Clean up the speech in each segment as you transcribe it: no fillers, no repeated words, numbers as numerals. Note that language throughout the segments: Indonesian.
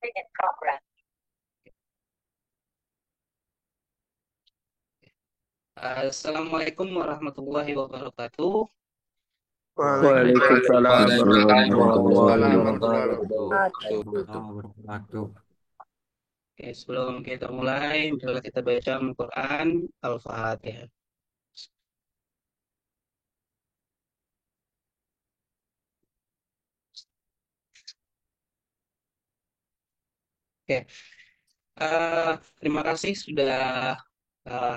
in progress. Assalamualaikum warahmatullahi wabarakatuh. Waalaikumsalam warahmatullahi Waalaikumsalam wabarakatuh. warahmatullahi wabarakatuh. Oke, sebelum kita mulai, marilah kita baca Al-Quran Al-Fatihah. Oke, terima kasih sudah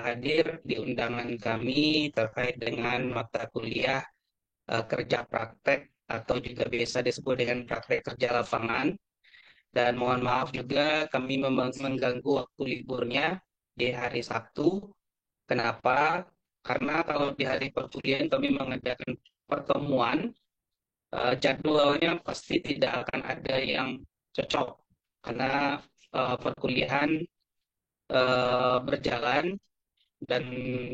hadir di undangan kami terkait dengan mata kuliah kerja praktek atau juga biasa disebut dengan praktek kerja lapangan. Dan mohon maaf juga kami mengganggu waktu liburnya di hari Sabtu. Kenapa? Karena kalau di hari perkuliahan kami mengadakan pertemuan, jadwalnya pasti tidak akan ada yang cocok karena perkuliahan berjalan dan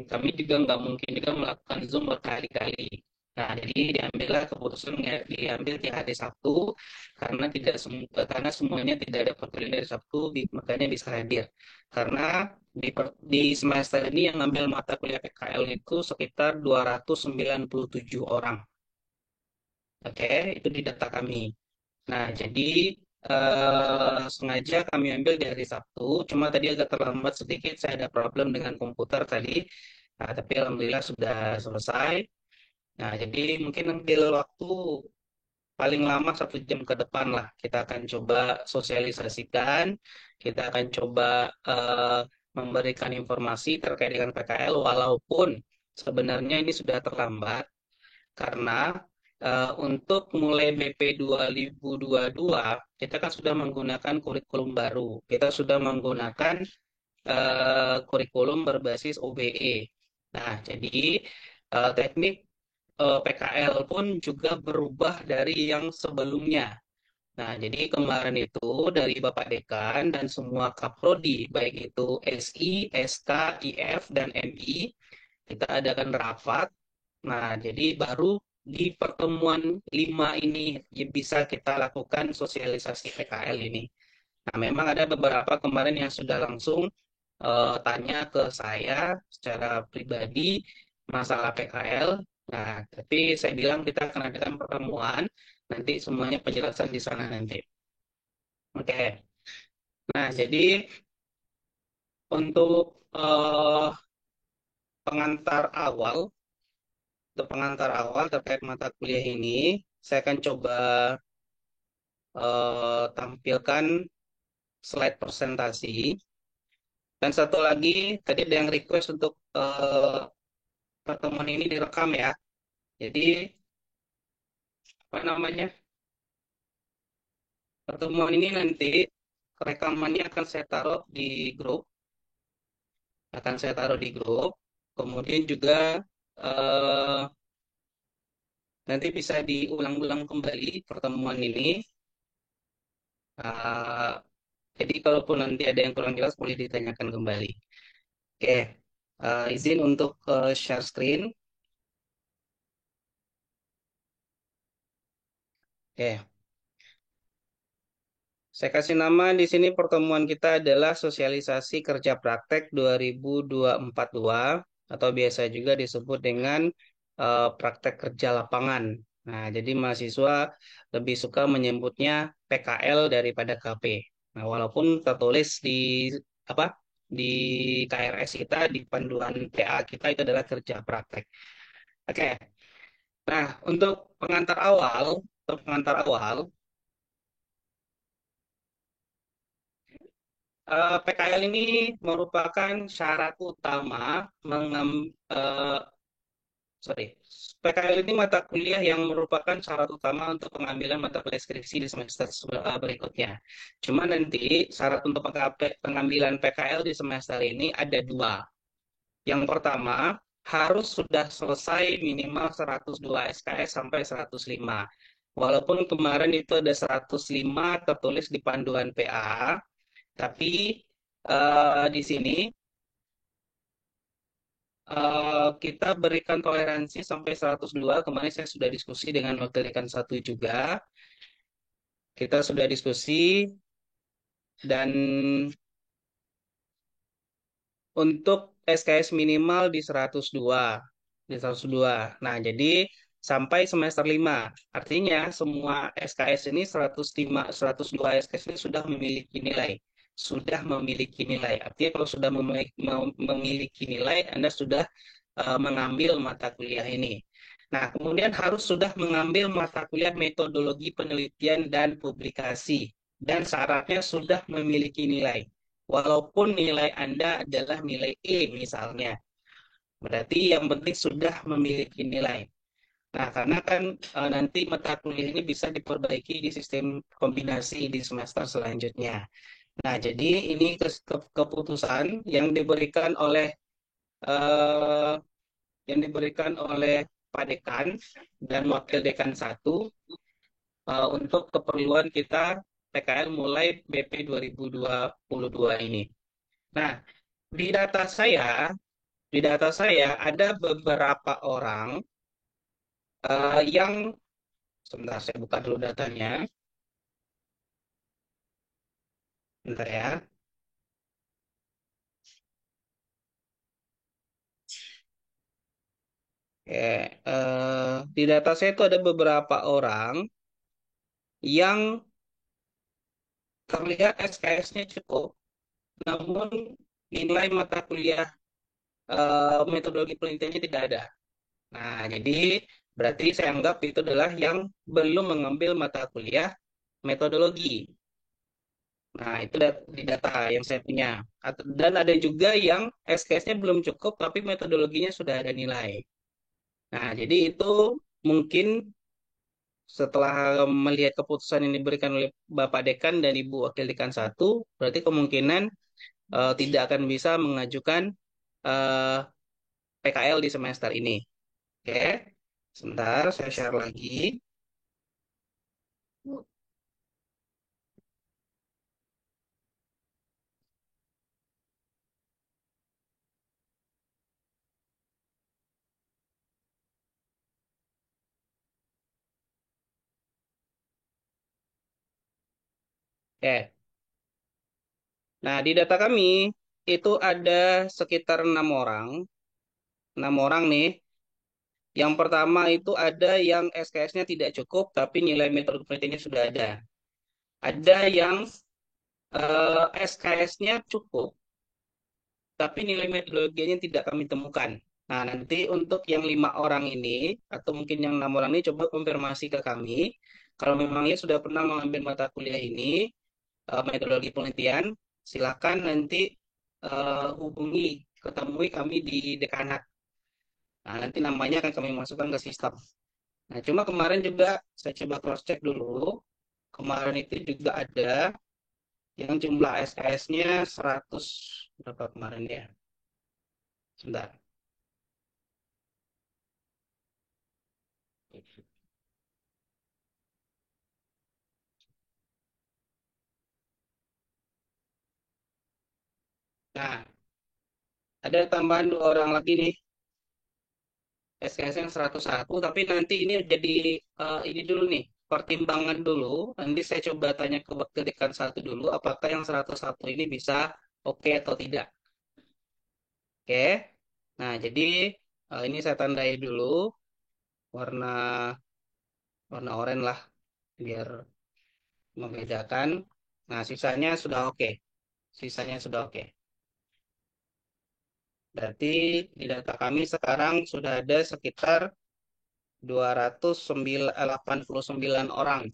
kami juga nggak mungkin juga melakukan Zoom berkali-kali. Nah, jadi diambillah keputusan diambil di hari Sabtu karena semuanya tidak ada perkuliahan dari Sabtu, makanya bisa hadir. Karena di semester ini yang ngambil mata kuliah PKL itu sekitar 297 orang. Oke, itu di data kami. Nah, jadi sengaja kami ambil di hari Sabtu, cuma tadi agak terlambat sedikit, saya ada problem dengan komputer tadi. Nah, tapi alhamdulillah sudah selesai. Nah, jadi mungkin ambil waktu paling lama 1 jam ke depan lah. Kita akan coba sosialisasikan, kita akan coba memberikan informasi terkait dengan PKL, walaupun sebenarnya ini sudah terlambat karena untuk mulai BP 2022 kita kan sudah menggunakan kurikulum baru. Kita sudah menggunakan kurikulum berbasis OBE. Nah, jadi teknik PKL pun juga berubah dari yang sebelumnya. Nah, jadi kemarin itu dari Bapak Dekan dan semua kaprodi, baik itu SI, SK, IF, dan MI, kita adakan rapat. Nah, jadi baru di pertemuan 5 ini ya bisa kita lakukan sosialisasi PKL ini. Nah, memang ada beberapa kemarin yang sudah langsung tanya ke saya secara pribadi masalah PKL. Nah, tapi saya bilang kita akan adakan pertemuan, nanti semuanya penjelasan di sana nanti. Oke. Nah, jadi untuk pengantar awal, pengantar awal terkait mata kuliah ini, saya akan coba tampilkan slide presentasi. Dan satu lagi, tadi ada yang request untuk pertemuan ini direkam ya. Jadi, apa namanya, pertemuan ini nanti rekamannya akan saya taruh di grup, Kemudian juga eh, nanti bisa diulang-ulang kembali pertemuan ini. Eh, jadi kalaupun nanti ada yang kurang jelas boleh ditanyakan kembali. Oke, izin untuk share screen. Oke, saya kasih nama di sini pertemuan kita adalah sosialisasi kerja praktek 2024-2 atau biasa juga disebut dengan praktek kerja lapangan. Nah, jadi mahasiswa lebih suka menyebutnya PKL daripada KP. Nah, walaupun tertulis di apa di KRS kita di panduan PA kita itu adalah kerja praktek. Oke. Nah, untuk pengantar awal PKL ini merupakan syarat utama mengam, eh, sorry, PKL ini mata kuliah yang merupakan syarat utama untuk pengambilan mata kuliah skripsi di semester berikutnya. Cuma nanti syarat untuk pengambilan PKL di semester ini ada dua. Yang pertama, harus sudah selesai minimal 102 SKS sampai 105. Walaupun kemarin itu ada 105 tertulis di panduan PA, tapi di sini kita berikan toleransi sampai 102. Kemarin saya sudah diskusi dengan wakil dekan 1 juga. Kita sudah diskusi. Dan untuk SKS minimal di 102. Di 102. Nah, jadi sampai semester 5. Artinya semua SKS ini 105, 102 SKS ini sudah memiliki nilai. Sudah memiliki nilai. Artinya kalau sudah memiliki nilai, Anda sudah mengambil mata kuliah ini. Nah, kemudian harus sudah mengambil mata kuliah metodologi penelitian dan publikasi. Dan syaratnya sudah memiliki nilai. Walaupun nilai Anda adalah nilai E misalnya. Berarti yang penting sudah memiliki nilai. Nah, karena kan nanti mata kuliah ini bisa diperbaiki di sistem kombinasi di semester selanjutnya. Nah, jadi ini keputusan eh, yang diberikan oleh Pak Dekan dan Wakil Dekan satu untuk keperluan kita PKL mulai BP 2022 ini. Nah, di data saya, di data saya ada beberapa orang yang sebentar saya buka dulu datanya. Bentar ya. Oke, di data saya itu ada beberapa orang yang terlihat SKS-nya cukup, namun nilai mata kuliah metodologi penelitiannya tidak ada. Nah, jadi berarti saya anggap itu adalah yang belum mengambil mata kuliah metodologi. Nah, itu di data yang saya punya. Dan ada juga yang SKS-nya belum cukup, tapi metodologinya sudah ada nilai. Nah, jadi itu mungkin setelah melihat keputusan yang diberikan oleh Bapak Dekan dan Ibu Wakil Dekan satu, berarti kemungkinan tidak akan bisa mengajukan eh, PKL di semester ini. Oke, sebentar saya share lagi. Oke, nah di data kami itu ada sekitar 6 orang, 6 orang nih. Yang pertama itu ada yang SKS-nya tidak cukup, tapi nilai metode penelitiannya sudah ada. Ada yang SKS-nya cukup, tapi nilai metodologinya tidak kami temukan. Nah, nanti untuk yang 5 orang ini, atau mungkin yang 6 orang ini, coba konfirmasi ke kami. Kalau memangnya sudah pernah mengambil mata kuliah ini, metodologi penelitian, silakan nanti hubungi, ketemui kami di dekanat. Nah, nanti namanya akan kami masukkan ke sistem. Nah, cuma kemarin juga saya coba cross check dulu. Kemarin itu juga ada yang jumlah SKS-nya 100 berapa kemarin ya? Sebentar. Nah, ada tambahan 2 orang lagi nih. SKS yang 101, tapi nanti ini jadi ini dulu nih, pertimbangan dulu. Nanti saya coba tanya ke wakil dekan satu dulu, apakah yang 101 ini bisa oke atau tidak. Oke. Nah, jadi ini saya tandai dulu warna warna oranye lah biar membedakan. Nah, sisanya sudah oke. Sisanya sudah oke. Berarti di data kami sekarang sudah ada sekitar 289 orang.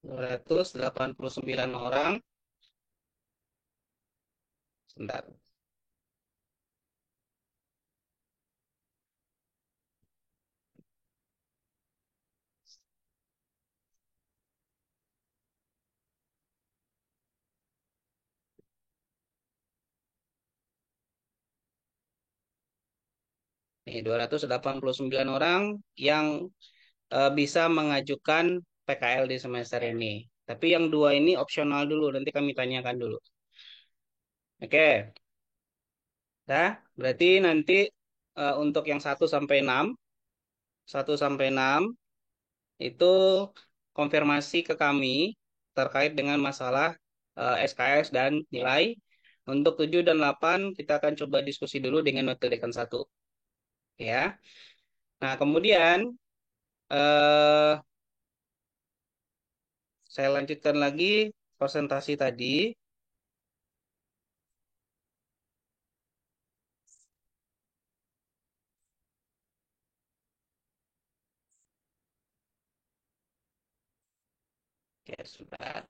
289 orang. Sebentar. Nih, 289 orang yang bisa mengajukan PKL di semester ini. Tapi yang 2 ini opsional dulu, nanti kami tanyakan dulu. Oke, nah, berarti nanti untuk yang 1 sampai 6, 1 sampai 6 itu konfirmasi ke kami terkait dengan masalah SKS dan nilai. Untuk 7 dan 8 kita akan coba diskusi dulu dengan metode dekan satu, ya. Nah, kemudian eh, saya lanjutkan lagi presentasi tadi. Oke, sudah.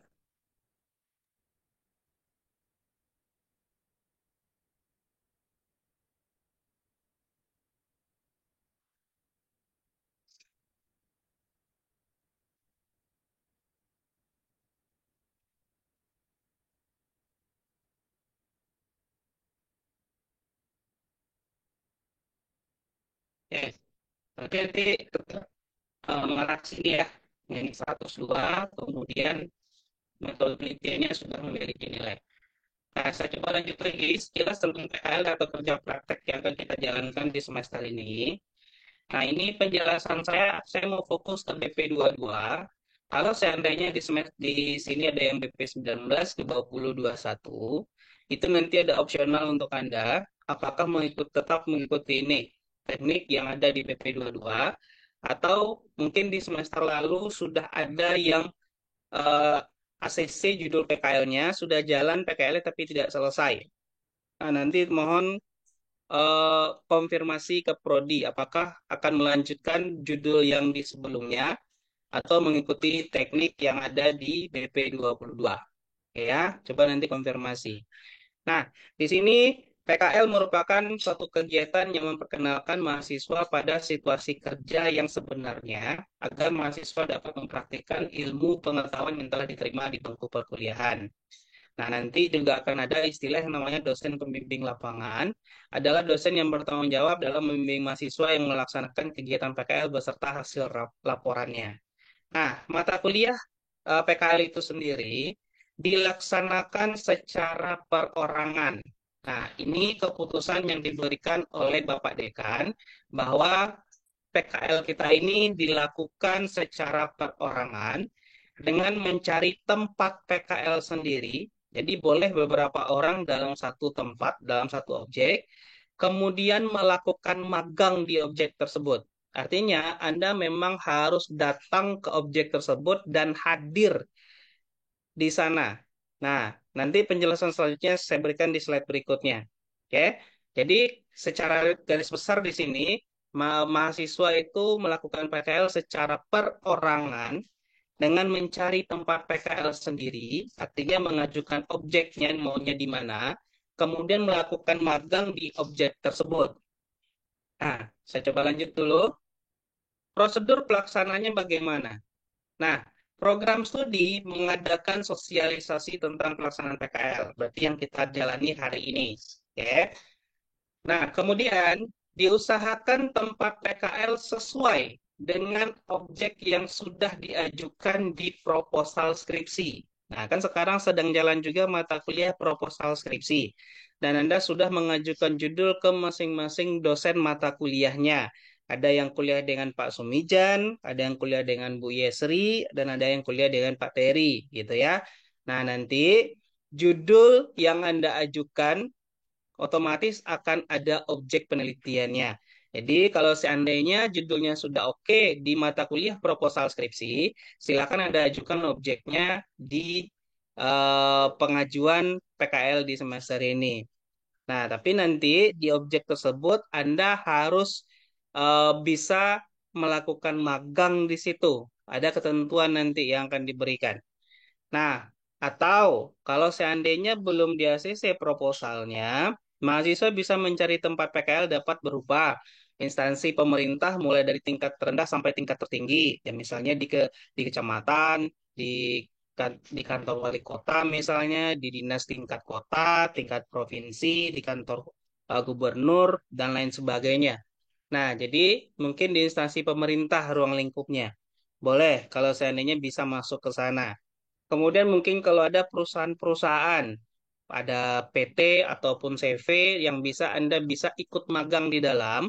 Ya, oke, nanti tetap mengarah sini ya. Yang 102, kemudian metode penelitiannya sudah memiliki nilai. Nah, saya coba lanjut lagi sekilas tentang PKL atau kerja praktek yang akan kita jalankan di semester ini. Nah, ini penjelasan saya mau fokus ke BP22. Kalau seandainya di sini ada yang BP19, 20, 21, itu nanti ada opsional untuk Anda, apakah tetap mengikuti ini, teknik yang ada di BP22, atau mungkin di semester lalu sudah ada yang eh, ACC judul PKL-nya, sudah jalan PKL tapi tidak selesai. Nah, nanti mohon konfirmasi ke Prodi apakah akan melanjutkan judul yang di sebelumnya atau mengikuti teknik yang ada di BP22. Oke ya, coba nanti konfirmasi. Nah, di sini PKL merupakan suatu kegiatan yang memperkenalkan mahasiswa pada situasi kerja yang sebenarnya agar mahasiswa dapat mempraktikkan ilmu pengetahuan yang telah diterima di bangku perkuliahan. Nah, nanti juga akan ada istilah yang namanya dosen pembimbing lapangan, adalah dosen yang bertanggung jawab dalam membimbing mahasiswa yang melaksanakan kegiatan PKL beserta hasil laporannya. Nah, mata kuliah PKL itu sendiri dilaksanakan secara perorangan. Nah, ini keputusan yang diberikan oleh Bapak Dekan bahwa PKL kita ini dilakukan secara perorangan dengan mencari tempat PKL sendiri. Jadi boleh beberapa orang dalam satu tempat, dalam satu objek, kemudian melakukan magang di objek tersebut. Artinya, Anda memang harus datang ke objek tersebut dan hadir di sana. Nah, nanti penjelasan selanjutnya saya berikan di slide berikutnya. Oke, jadi secara garis besar di sini, mahasiswa itu melakukan PKL secara perorangan dengan mencari tempat PKL sendiri, artinya mengajukan objeknya maunya di mana, kemudian melakukan magang di objek tersebut. Nah, saya coba lanjut dulu. Prosedur pelaksananya bagaimana? Nah, program studi mengadakan sosialisasi tentang pelaksanaan PKL, berarti yang kita jalani hari ini. Oke. Nah, kemudian diusahakan tempat PKL sesuai dengan objek yang sudah diajukan di proposal skripsi. Nah, kan sekarang sedang jalan juga mata kuliah proposal skripsi. Dan Anda sudah mengajukan judul ke masing-masing dosen mata kuliahnya. Ada yang kuliah dengan Pak Sumijan, ada yang kuliah dengan Bu Yesri, dan ada yang kuliah dengan Pak Terry, gitu ya. Nah, nanti judul yang Anda ajukan otomatis akan ada objek penelitiannya. Jadi kalau seandainya judulnya sudah oke di mata kuliah proposal skripsi, silakan Anda ajukan objeknya di pengajuan PKL di semester ini. Nah, tapi nanti di objek tersebut Anda harus bisa melakukan magang di situ. Ada ketentuan nanti yang akan diberikan. Nah, atau kalau seandainya belum di ACC proposalnya, mahasiswa bisa mencari tempat PKL dapat berupa instansi pemerintah mulai dari tingkat terendah sampai tingkat tertinggi. Ya misalnya di kecamatan, di di kantor wali kota misalnya, di dinas tingkat kota, tingkat provinsi, di kantor gubernur dan lain sebagainya. Nah, jadi mungkin di instansi pemerintah ruang lingkupnya. Boleh kalau seandainya bisa masuk ke sana. Kemudian mungkin kalau ada perusahaan-perusahaan, ada PT ataupun CV yang bisa Anda bisa ikut magang di dalam,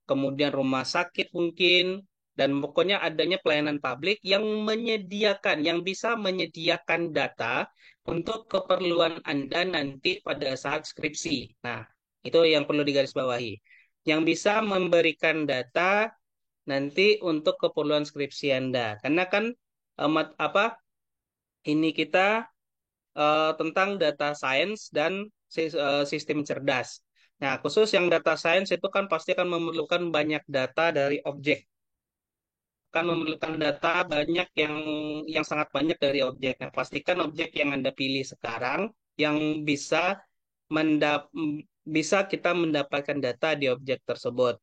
kemudian rumah sakit mungkin, dan pokoknya adanya pelayanan publik yang menyediakan, yang bisa menyediakan data untuk keperluan Anda nanti pada saat skripsi. Nah, itu yang perlu digarisbawahi. Yang bisa memberikan data nanti untuk keperluan skripsi Anda. Karena kan apa ini kita tentang data science dan sistem cerdas. Nah, khusus yang data science itu kan pasti akan memerlukan banyak data dari objek, akan memerlukan data banyak yang sangat banyak dari objek. Nah, pastikan objek yang Anda pilih sekarang yang bisa bisa kita mendapatkan data di objek tersebut.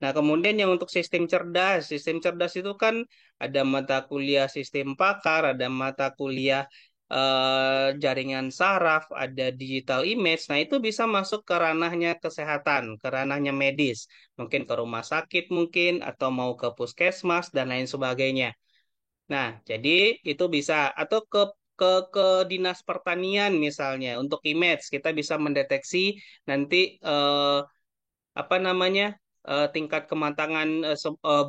Nah, kemudian yang untuk sistem cerdas itu kan ada mata kuliah sistem pakar, ada mata kuliah jaringan saraf, ada digital image. Nah, itu bisa masuk ke ranahnya kesehatan, ke ranahnya medis, mungkin ke rumah sakit mungkin atau mau ke puskesmas dan lain sebagainya. Nah, jadi itu bisa atau ke dinas pertanian misalnya untuk image kita bisa mendeteksi nanti apa namanya tingkat kematangan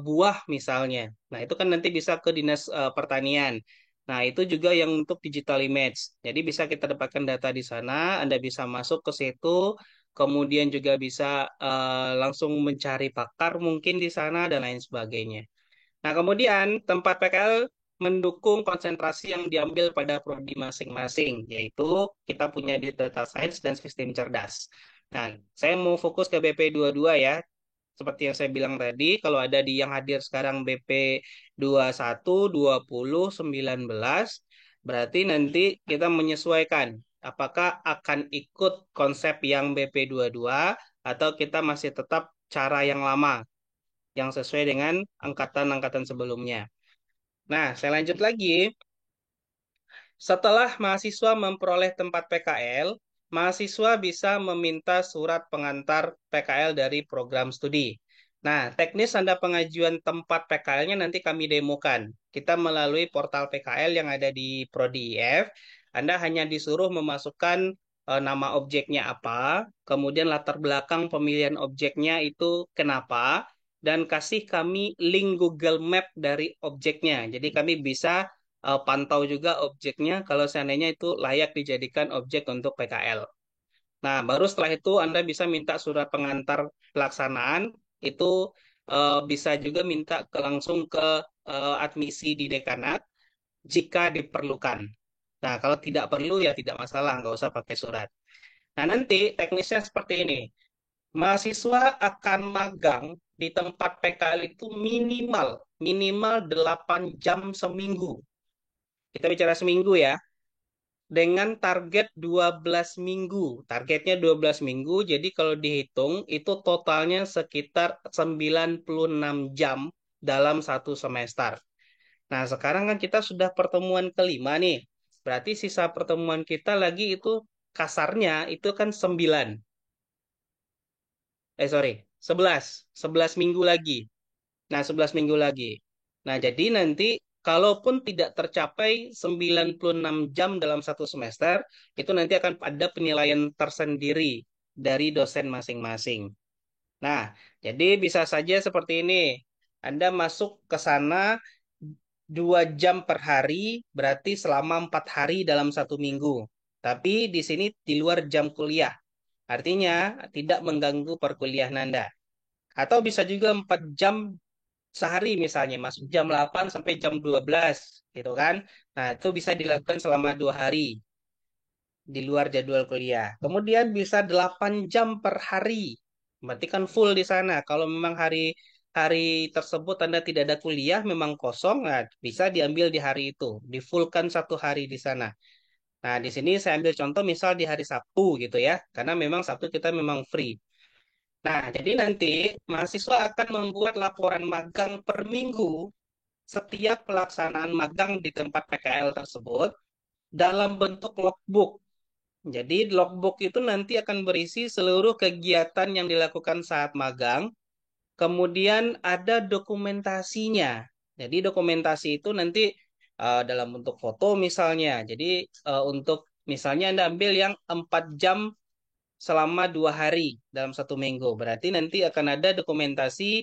buah misalnya. Nah, itu kan nanti bisa ke dinas pertanian. Nah, itu juga yang untuk digital image. Jadi bisa kita dapatkan data di sana, Anda bisa masuk ke situ, kemudian juga bisa langsung mencari pakar mungkin di sana dan lain sebagainya. Nah, kemudian tempat PKL mendukung konsentrasi yang diambil pada prodi masing-masing, yaitu kita punya di data science dan sistem cerdas. Nah, saya mau fokus ke BP 22 ya. Seperti yang saya bilang tadi, kalau ada di yang hadir sekarang BP 21, 20, 19, berarti nanti kita menyesuaikan apakah akan ikut konsep yang BP 22 atau kita masih tetap cara yang lama yang sesuai dengan angkatan-angkatan sebelumnya. Nah, saya lanjut lagi. Setelah mahasiswa memperoleh tempat PKL, mahasiswa bisa meminta surat pengantar PKL dari program studi. Nah, teknis tanda pengajuan tempat PKL-nya nanti kami demokan. Kita melalui portal PKL yang ada di Prodi IF. Anda hanya disuruh memasukkan nama objeknya apa, kemudian latar belakang pemilihan objeknya itu kenapa, dan kasih kami link Google Map dari objeknya. Jadi kami bisa pantau juga objeknya kalau seandainya itu layak dijadikan objek untuk PKL. Nah, baru setelah itu Anda bisa minta surat pengantar pelaksanaan, itu bisa juga minta langsung ke admisi di dekanat jika diperlukan. Nah, kalau tidak perlu ya tidak masalah, nggak usah pakai surat. Nah, nanti teknisnya seperti ini. Mahasiswa akan magang di tempat PKL itu minimal 8 jam seminggu. Kita bicara seminggu ya, dengan target 12 minggu. Targetnya 12 minggu, jadi kalau dihitung itu totalnya sekitar 96 jam dalam satu semester. Nah, sekarang kan kita sudah pertemuan kelima nih. Berarti sisa pertemuan kita lagi itu kasarnya itu kan 9. Sorry, 11. 11 minggu lagi. Nah, 11 minggu lagi. Nah, jadi nanti kalaupun tidak tercapai 96 jam dalam satu semester, itu nanti akan ada penilaian tersendiri dari dosen masing-masing. Nah, jadi bisa saja seperti ini. Anda masuk ke sana 2 jam per hari, berarti selama 4 hari dalam satu minggu. Tapi di sini di luar jam kuliah. Artinya tidak mengganggu perkuliahan Anda. Atau bisa juga 4 jam sehari misalnya masuk jam 8 sampai jam 12 gitu kan. Nah, itu bisa dilakukan selama 2 hari di luar jadwal kuliah. Kemudian bisa 8 jam per hari. Berarti kan full di sana. Kalau memang hari tersebut Anda tidak ada kuliah, memang kosong, nah, bisa diambil di hari itu. Di-fullkan 1 hari di sana. Nah, di sini saya ambil contoh misal di hari Sabtu gitu ya. Karena memang Sabtu kita memang free. Nah, jadi nanti mahasiswa akan membuat laporan magang per minggu setiap pelaksanaan magang di tempat PKL tersebut dalam bentuk logbook. Jadi logbook itu nanti akan berisi seluruh kegiatan yang dilakukan saat magang, kemudian ada dokumentasinya. Jadi dokumentasi itu nanti dalam bentuk foto misalnya. Jadi untuk misalnya Anda ambil yang 4 jam selama 2 hari dalam satu minggu. Berarti nanti akan ada dokumentasi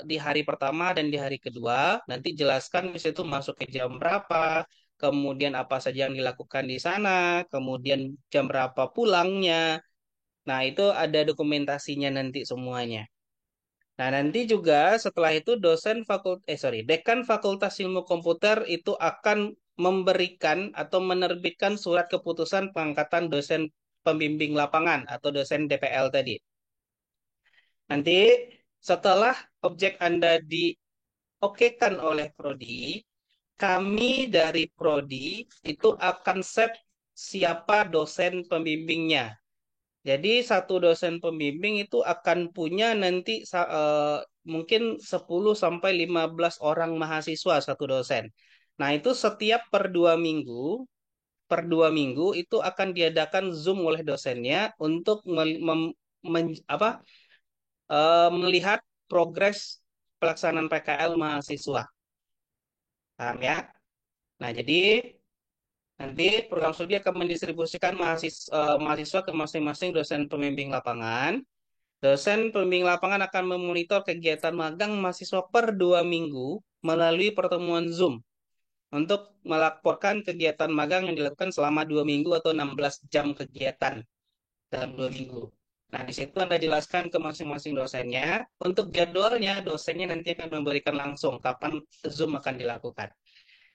di hari pertama dan di hari kedua. Nanti jelaskan di situ masuk ke jam berapa, kemudian apa saja yang dilakukan di sana, kemudian jam berapa pulangnya. Nah, itu ada dokumentasinya nanti semuanya. Nah, nanti juga setelah itu dekan Fakultas Ilmu Komputer itu akan memberikan atau menerbitkan surat keputusan pengangkatan dosen pembimbing lapangan atau dosen DPL tadi. Nanti setelah objek Anda diokekan oleh prodi, kami dari prodi itu akan set siapa dosen pembimbingnya. Jadi satu dosen pembimbing itu akan punya nanti mungkin 10 sampai 15 orang mahasiswa satu dosen. Nah, itu setiap per dua minggu itu akan diadakan Zoom oleh dosennya untuk melihat progres pelaksanaan PKL mahasiswa. Paham ya? Nah, jadi nanti program studi akan mendistribusikan mahasiswa ke masing-masing dosen pembimbing lapangan. Dosen pembimbing lapangan akan memonitor kegiatan magang mahasiswa per 2 minggu melalui pertemuan Zoom untuk melaporkan kegiatan magang yang dilakukan selama 2 minggu atau 16 jam kegiatan dalam 2 minggu. Nah, di situ Anda jelaskan ke masing-masing dosennya. Untuk jadwalnya, dosennya nanti akan memberikan langsung kapan Zoom akan dilakukan.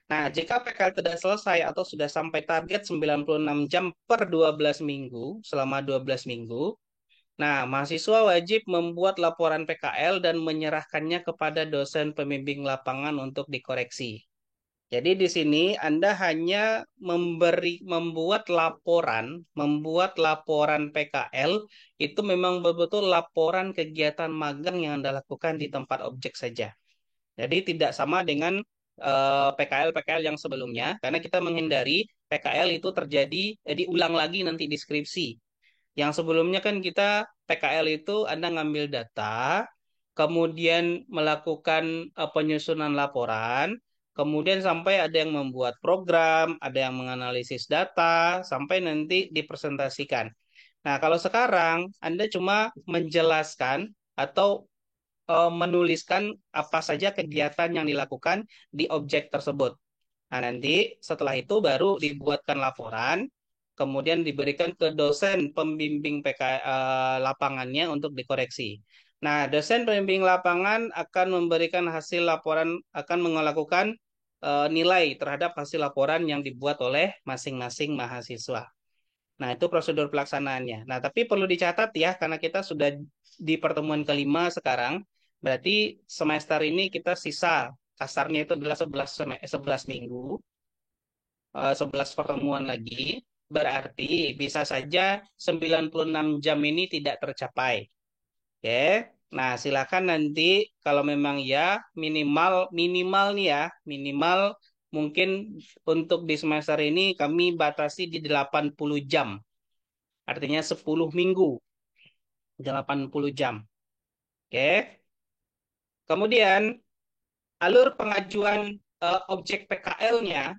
Nah, jika PKL tidak selesai atau sudah sampai target 96 jam per 12 minggu, selama 12 minggu, nah, mahasiswa wajib membuat laporan PKL dan menyerahkannya kepada dosen pembimbing lapangan untuk dikoreksi. Jadi di sini Anda hanya membuat laporan PKL itu memang betul-betul laporan kegiatan magang yang Anda lakukan di tempat objek saja. Jadi tidak sama dengan PKL-PKL yang sebelumnya, karena kita menghindari PKL itu terjadi, diulang lagi nanti di skripsi. Yang sebelumnya kan kita PKL itu Anda ngambil data, kemudian melakukan penyusunan laporan, kemudian sampai ada yang membuat program, ada yang menganalisis data, sampai nanti dipresentasikan. Nah, kalau sekarang Anda cuma menjelaskan atau menuliskan apa saja kegiatan yang dilakukan di objek tersebut. Nah, nanti setelah itu baru dibuatkan laporan, kemudian diberikan ke dosen pembimbing lapangannya untuk dikoreksi. Nah, dosen pembimbing lapangan akan memberikan hasil laporan, akan melakukan nilai terhadap hasil laporan yang dibuat oleh masing-masing mahasiswa. Nah, itu prosedur pelaksanaannya. Nah, tapi perlu dicatat ya, karena kita sudah di pertemuan kelima sekarang, berarti semester ini kita sisa, kasarnya itu adalah 11 minggu, 11 pertemuan lagi, berarti bisa saja 96 jam ini tidak tercapai. Oke. Nah, silakan nanti kalau memang ya minimal minimal nih ya, minimal mungkin untuk di semester ini kami batasi di 80 jam. Artinya 10 minggu, 80 jam. Oke. Kemudian alur pengajuan objek PKL-nya,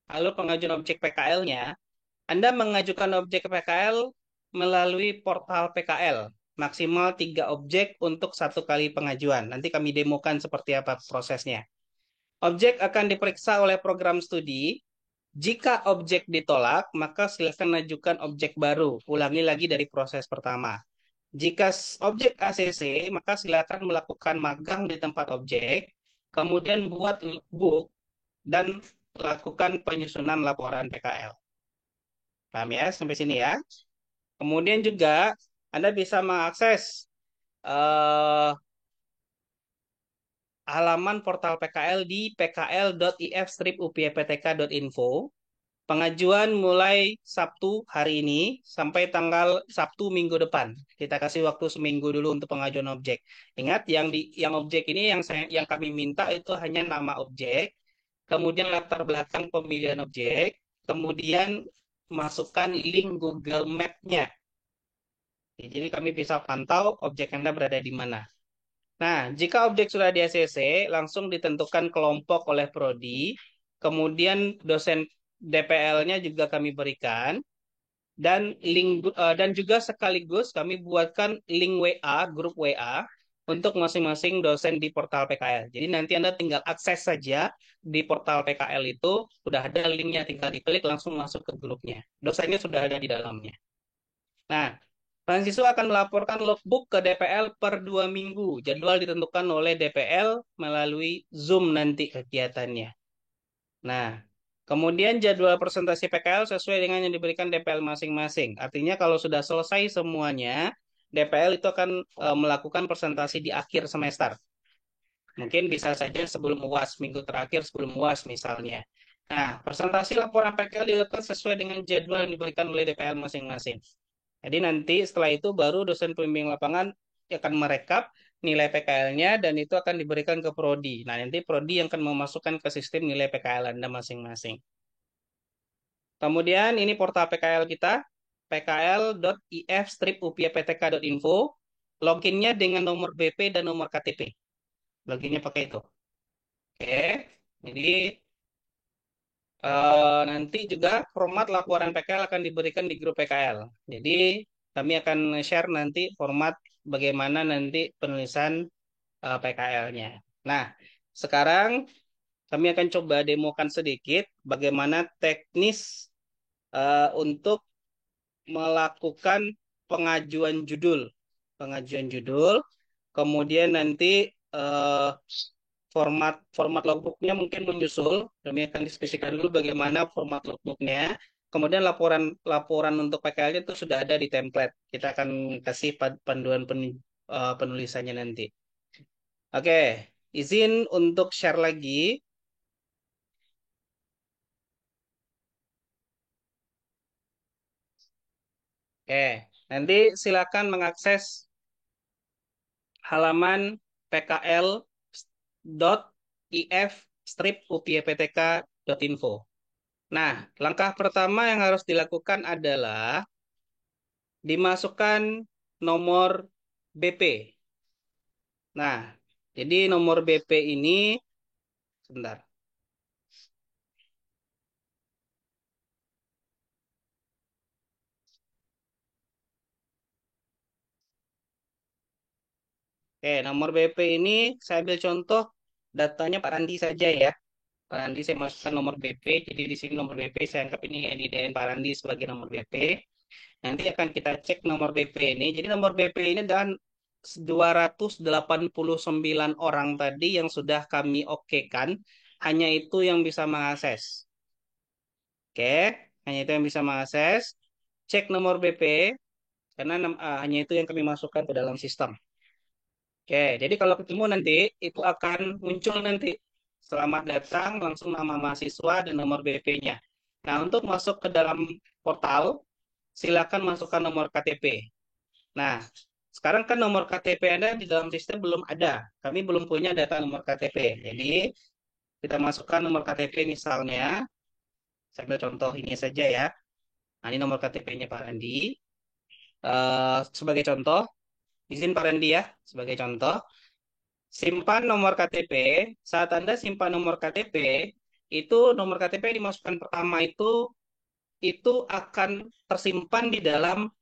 alur pengajuan objek PKL-nya, Anda mengajukan objek PKL melalui portal PKL, maksimal 3 objek untuk satu kali pengajuan. Nanti kami demokan seperti apa prosesnya. Objek akan diperiksa oleh program studi. Jika objek ditolak, maka silakan ajukan objek baru. Ulangi lagi dari proses pertama. Jika objek ACC, maka silakan melakukan magang di tempat objek, kemudian buat book dan lakukan penyusunan laporan PKL. Paham ya sampai sini ya? Kemudian juga Anda bisa mengakses eh, halaman portal PKL di pkl.if-upyptk.info. Pengajuan mulai Sabtu hari ini sampai tanggal Sabtu minggu depan. Kita kasih waktu seminggu dulu untuk pengajuan objek. Ingat yang objek ini yang kami minta itu hanya nama objek, kemudian latar belakang pemilihan objek, kemudian masukkan link Google Map-nya. Jadi kami bisa pantau objek Anda berada di mana. Nah, jika objek sudah di ACC, langsung ditentukan kelompok oleh prodi, kemudian dosen DPL-nya juga kami berikan, dan juga sekaligus kami buatkan link WA, grup WA, untuk masing-masing dosen di portal PKL. Jadi nanti Anda tinggal akses saja di portal PKL itu, sudah ada linknya, tinggal diklik langsung masuk ke grupnya. Dosennya sudah ada di dalamnya. Nah, mahasiswa akan melaporkan logbook ke DPL per 2 minggu. Jadwal ditentukan oleh DPL melalui Zoom nanti kegiatannya. Nah, kemudian jadwal presentasi PKL sesuai dengan yang diberikan DPL masing-masing. Artinya kalau sudah selesai semuanya, DPL itu akan melakukan presentasi di akhir semester. Mungkin bisa saja sebelum UAS, minggu terakhir sebelum UAS misalnya. Nah, presentasi laporan PKL dilakukan sesuai dengan jadwal yang diberikan oleh DPL masing-masing. Jadi nanti setelah itu baru dosen pembimbing lapangan akan merekap nilai PKL-nya dan itu akan diberikan ke prodi. Nah, nanti prodi yang akan memasukkan ke sistem nilai PKL Anda masing-masing. Kemudian ini portal PKL kita, pkl.if-upyptk.info. Loginnya dengan nomor BP dan nomor KTP. Loginnya pakai itu. Oke, jadi nanti juga format laporan PKL akan diberikan di grup PKL. Jadi kami akan share nanti format bagaimana nanti penulisan PKL-nya. Nah, sekarang kami akan coba demokan sedikit bagaimana teknis untuk melakukan pengajuan judul. Pengajuan judul, kemudian nanti eh, format format logbooknya mungkin menyusul. Kami akan diskusikan dulu bagaimana format logbooknya. Kemudian laporan laporan untuk PKL itu sudah ada di template. Kita akan kasih panduan penulisannya nanti. Oke, izin untuk share lagi. Oke, nanti silakan mengakses halaman pkl.if-upyptk.info. Nah, langkah pertama yang harus dilakukan adalah dimasukkan nomor BP. Nah, jadi nomor BP ini, sebentar. Oke, nomor BP ini saya ambil contoh datanya Pak Randi saja ya. Pak Randi saya masukkan nomor BP, jadi di sini nomor BP saya anggap ini NIDN Pak Randi sebagai nomor BP. Nanti akan kita cek nomor BP ini. Jadi nomor BP ini adalah 289 orang tadi yang sudah kami okekan, hanya itu yang bisa mengakses. Oke, hanya itu yang bisa mengakses. Cek nomor BP, karena hanya itu yang kami masukkan ke dalam sistem. Oke, jadi kalau ketemu nanti, itu akan muncul nanti. Selamat datang, langsung nama mahasiswa dan nomor BP-nya. Nah, untuk masuk ke dalam portal, silakan masukkan nomor KTP. Nah, sekarang kan nomor KTP Anda di dalam sistem belum ada. Kami belum punya data nomor KTP. Jadi, kita masukkan nomor KTP misalnya. Saya ambil contoh ini saja ya. Nah, ini nomor KTP-nya Pak Randi. Sebagai contoh, izin Pak Randi ya, sebagai contoh. Simpan nomor KTP. Saat Anda simpan nomor KTP, itu nomor KTP yang dimasukkan pertama itu akan tersimpan di dalam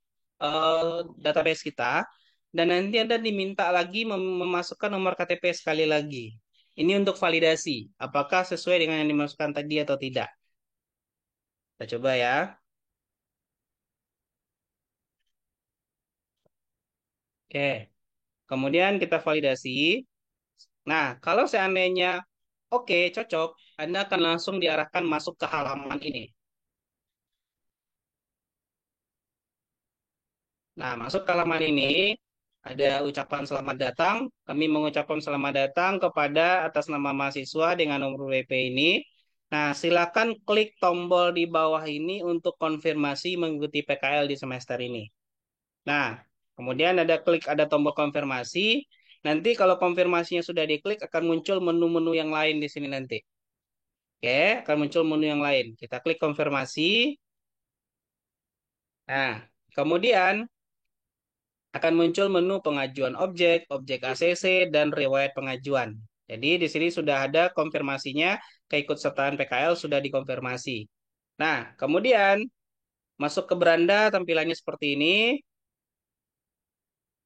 database kita dan nanti Anda diminta lagi memasukkan nomor KTP sekali lagi. Ini untuk validasi, apakah sesuai dengan yang dimasukkan tadi atau tidak. Kita coba ya. Oke, kemudian kita validasi. Nah, kalau seandainya oke, cocok, Anda akan langsung diarahkan masuk ke halaman ini. Nah, masuk ke halaman ini, ada ucapan selamat datang. Kami mengucapkan selamat datang kepada atas nama mahasiswa dengan nomor WP ini. Nah, silakan klik tombol di bawah ini untuk konfirmasi mengikuti PKL di semester ini. Nah, kemudian ada tombol konfirmasi. Nanti kalau konfirmasinya sudah diklik akan muncul menu-menu yang lain di sini nanti. Oke, akan muncul menu yang lain. Kita klik konfirmasi. Nah, kemudian akan muncul menu pengajuan objek, objek ACC, dan riwayat pengajuan. Jadi di sini sudah ada konfirmasinya, keikutsertaan PKL sudah dikonfirmasi. Nah, kemudian masuk ke beranda tampilannya seperti ini.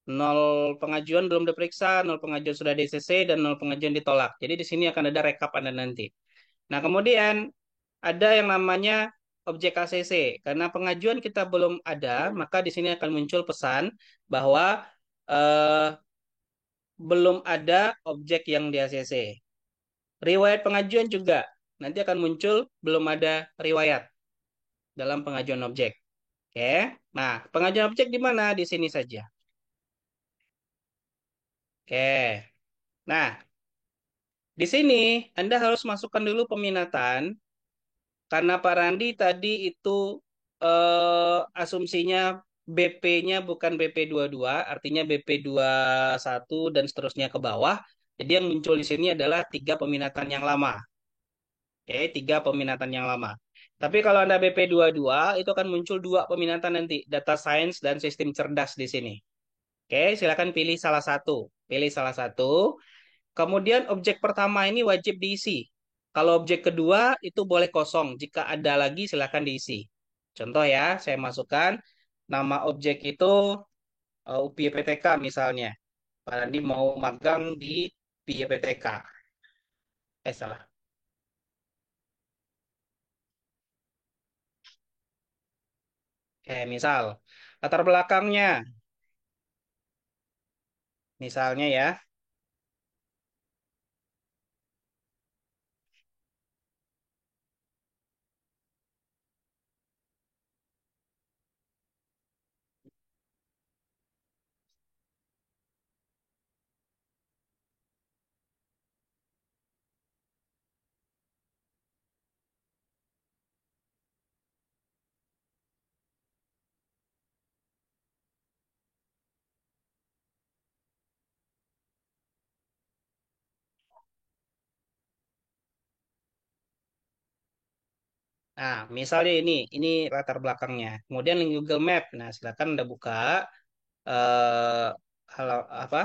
Nol pengajuan belum diperiksa, nol pengajuan sudah DCC, dan nol pengajuan ditolak. Jadi di sini akan ada rekap Anda nanti. Nah, kemudian ada yang namanya objek ACC. Karena pengajuan kita belum ada, maka di sini akan muncul pesan bahwa eh, belum ada objek yang di ACC. Riwayat pengajuan juga nanti akan muncul belum ada riwayat dalam pengajuan objek. Oke. Nah, pengajuan objek di mana? Di sini saja. Oke. Nah, di sini Anda harus masukkan dulu peminatan karena Pak Randi tadi itu asumsinya BP-nya bukan BP 22, artinya BP 21 dan seterusnya ke bawah. Jadi yang muncul di sini adalah tiga peminatan yang lama. Oke, tiga peminatan yang lama. Tapi kalau Anda BP 22, itu akan muncul dua peminatan nanti, data science dan sistem cerdas di sini. Oke, silakan pilih salah satu. Pilih salah satu. Kemudian objek pertama ini wajib diisi. Kalau objek kedua itu boleh kosong. Jika ada lagi silakan diisi. Contoh ya, saya masukkan nama objek itu UPYPTK misalnya. Pak Andi mau magang di PYPTK. Salah. Misal latar belakangnya, misalnya ya. Nah, misalnya ini latar belakangnya. Kemudian link Google Map. Nah, silakan Anda buka eh halo apa?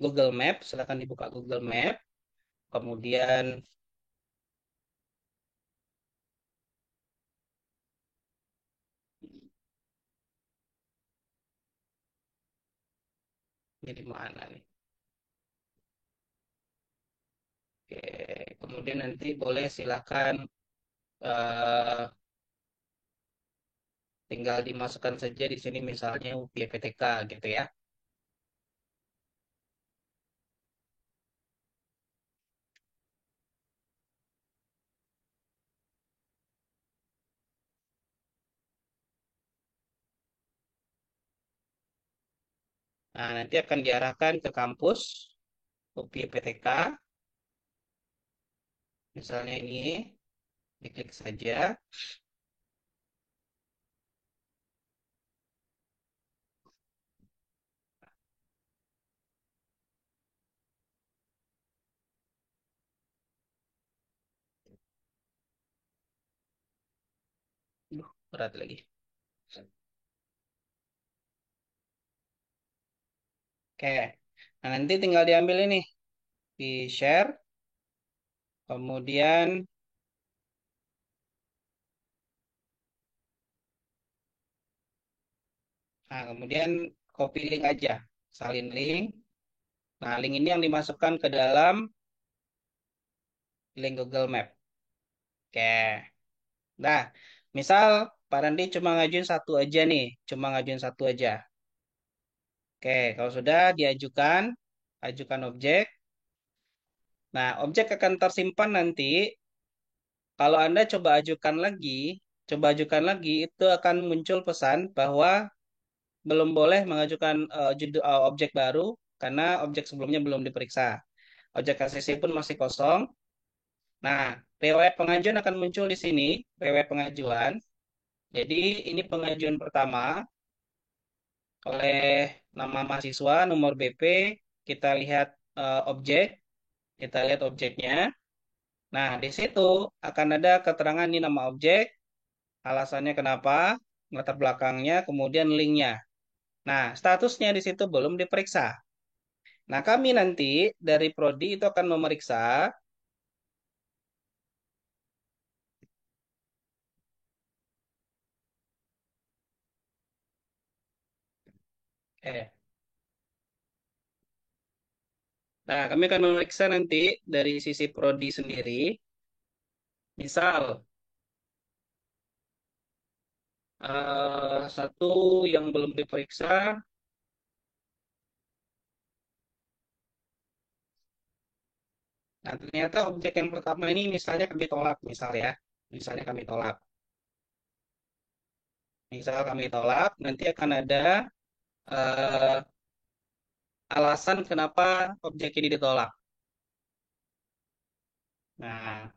Google Map, silakan dibuka Google Map. Kemudian ini di mana nih? Oke, kemudian nanti boleh silakan eh tinggal dimasukkan saja di sini misalnya UPYPTK gitu ya. Nah, nanti akan diarahkan ke kampus UPYPTK. Misalnya ini, diklik saja. Duh, berat lagi. Oke. Nah, nanti tinggal diambil ini, di share, kemudian kemudian copy link aja, salin link. Nah, link ini yang dimasukkan ke dalam link Google Map. Oke. Nah, misal Pak Randi cuma ngajuin satu aja nih, cuma ngajuin satu aja. Oke, kalau sudah diajukan, ajukan objek. Nah, objek akan tersimpan nanti. Kalau Anda coba ajukan lagi, itu akan muncul pesan bahwa belum boleh mengajukan objek baru karena objek sebelumnya belum diperiksa. Objek ACC pun masih kosong. Nah, riwayat pengajuan akan muncul di sini, riwayat pengajuan. Jadi ini pengajuan pertama oleh nama mahasiswa, nomor BP, kita lihat objek, kita lihat objeknya. Nah, di situ akan ada keterangan ini nama objek, alasannya kenapa, latar belakangnya, kemudian linknya. Nah, statusnya di situ belum diperiksa. Nah, kami nanti dari Prodi itu akan memeriksa. Eh, Nah, kami akan memeriksa nanti dari sisi prodi sendiri. Misal, satu yang belum diperiksa, nah ternyata objek yang pertama ini misalnya kami tolak, misal ya. Misalnya kami tolak. Misal kami tolak, nanti akan ada eh, alasan kenapa objek ini ditolak. Nah,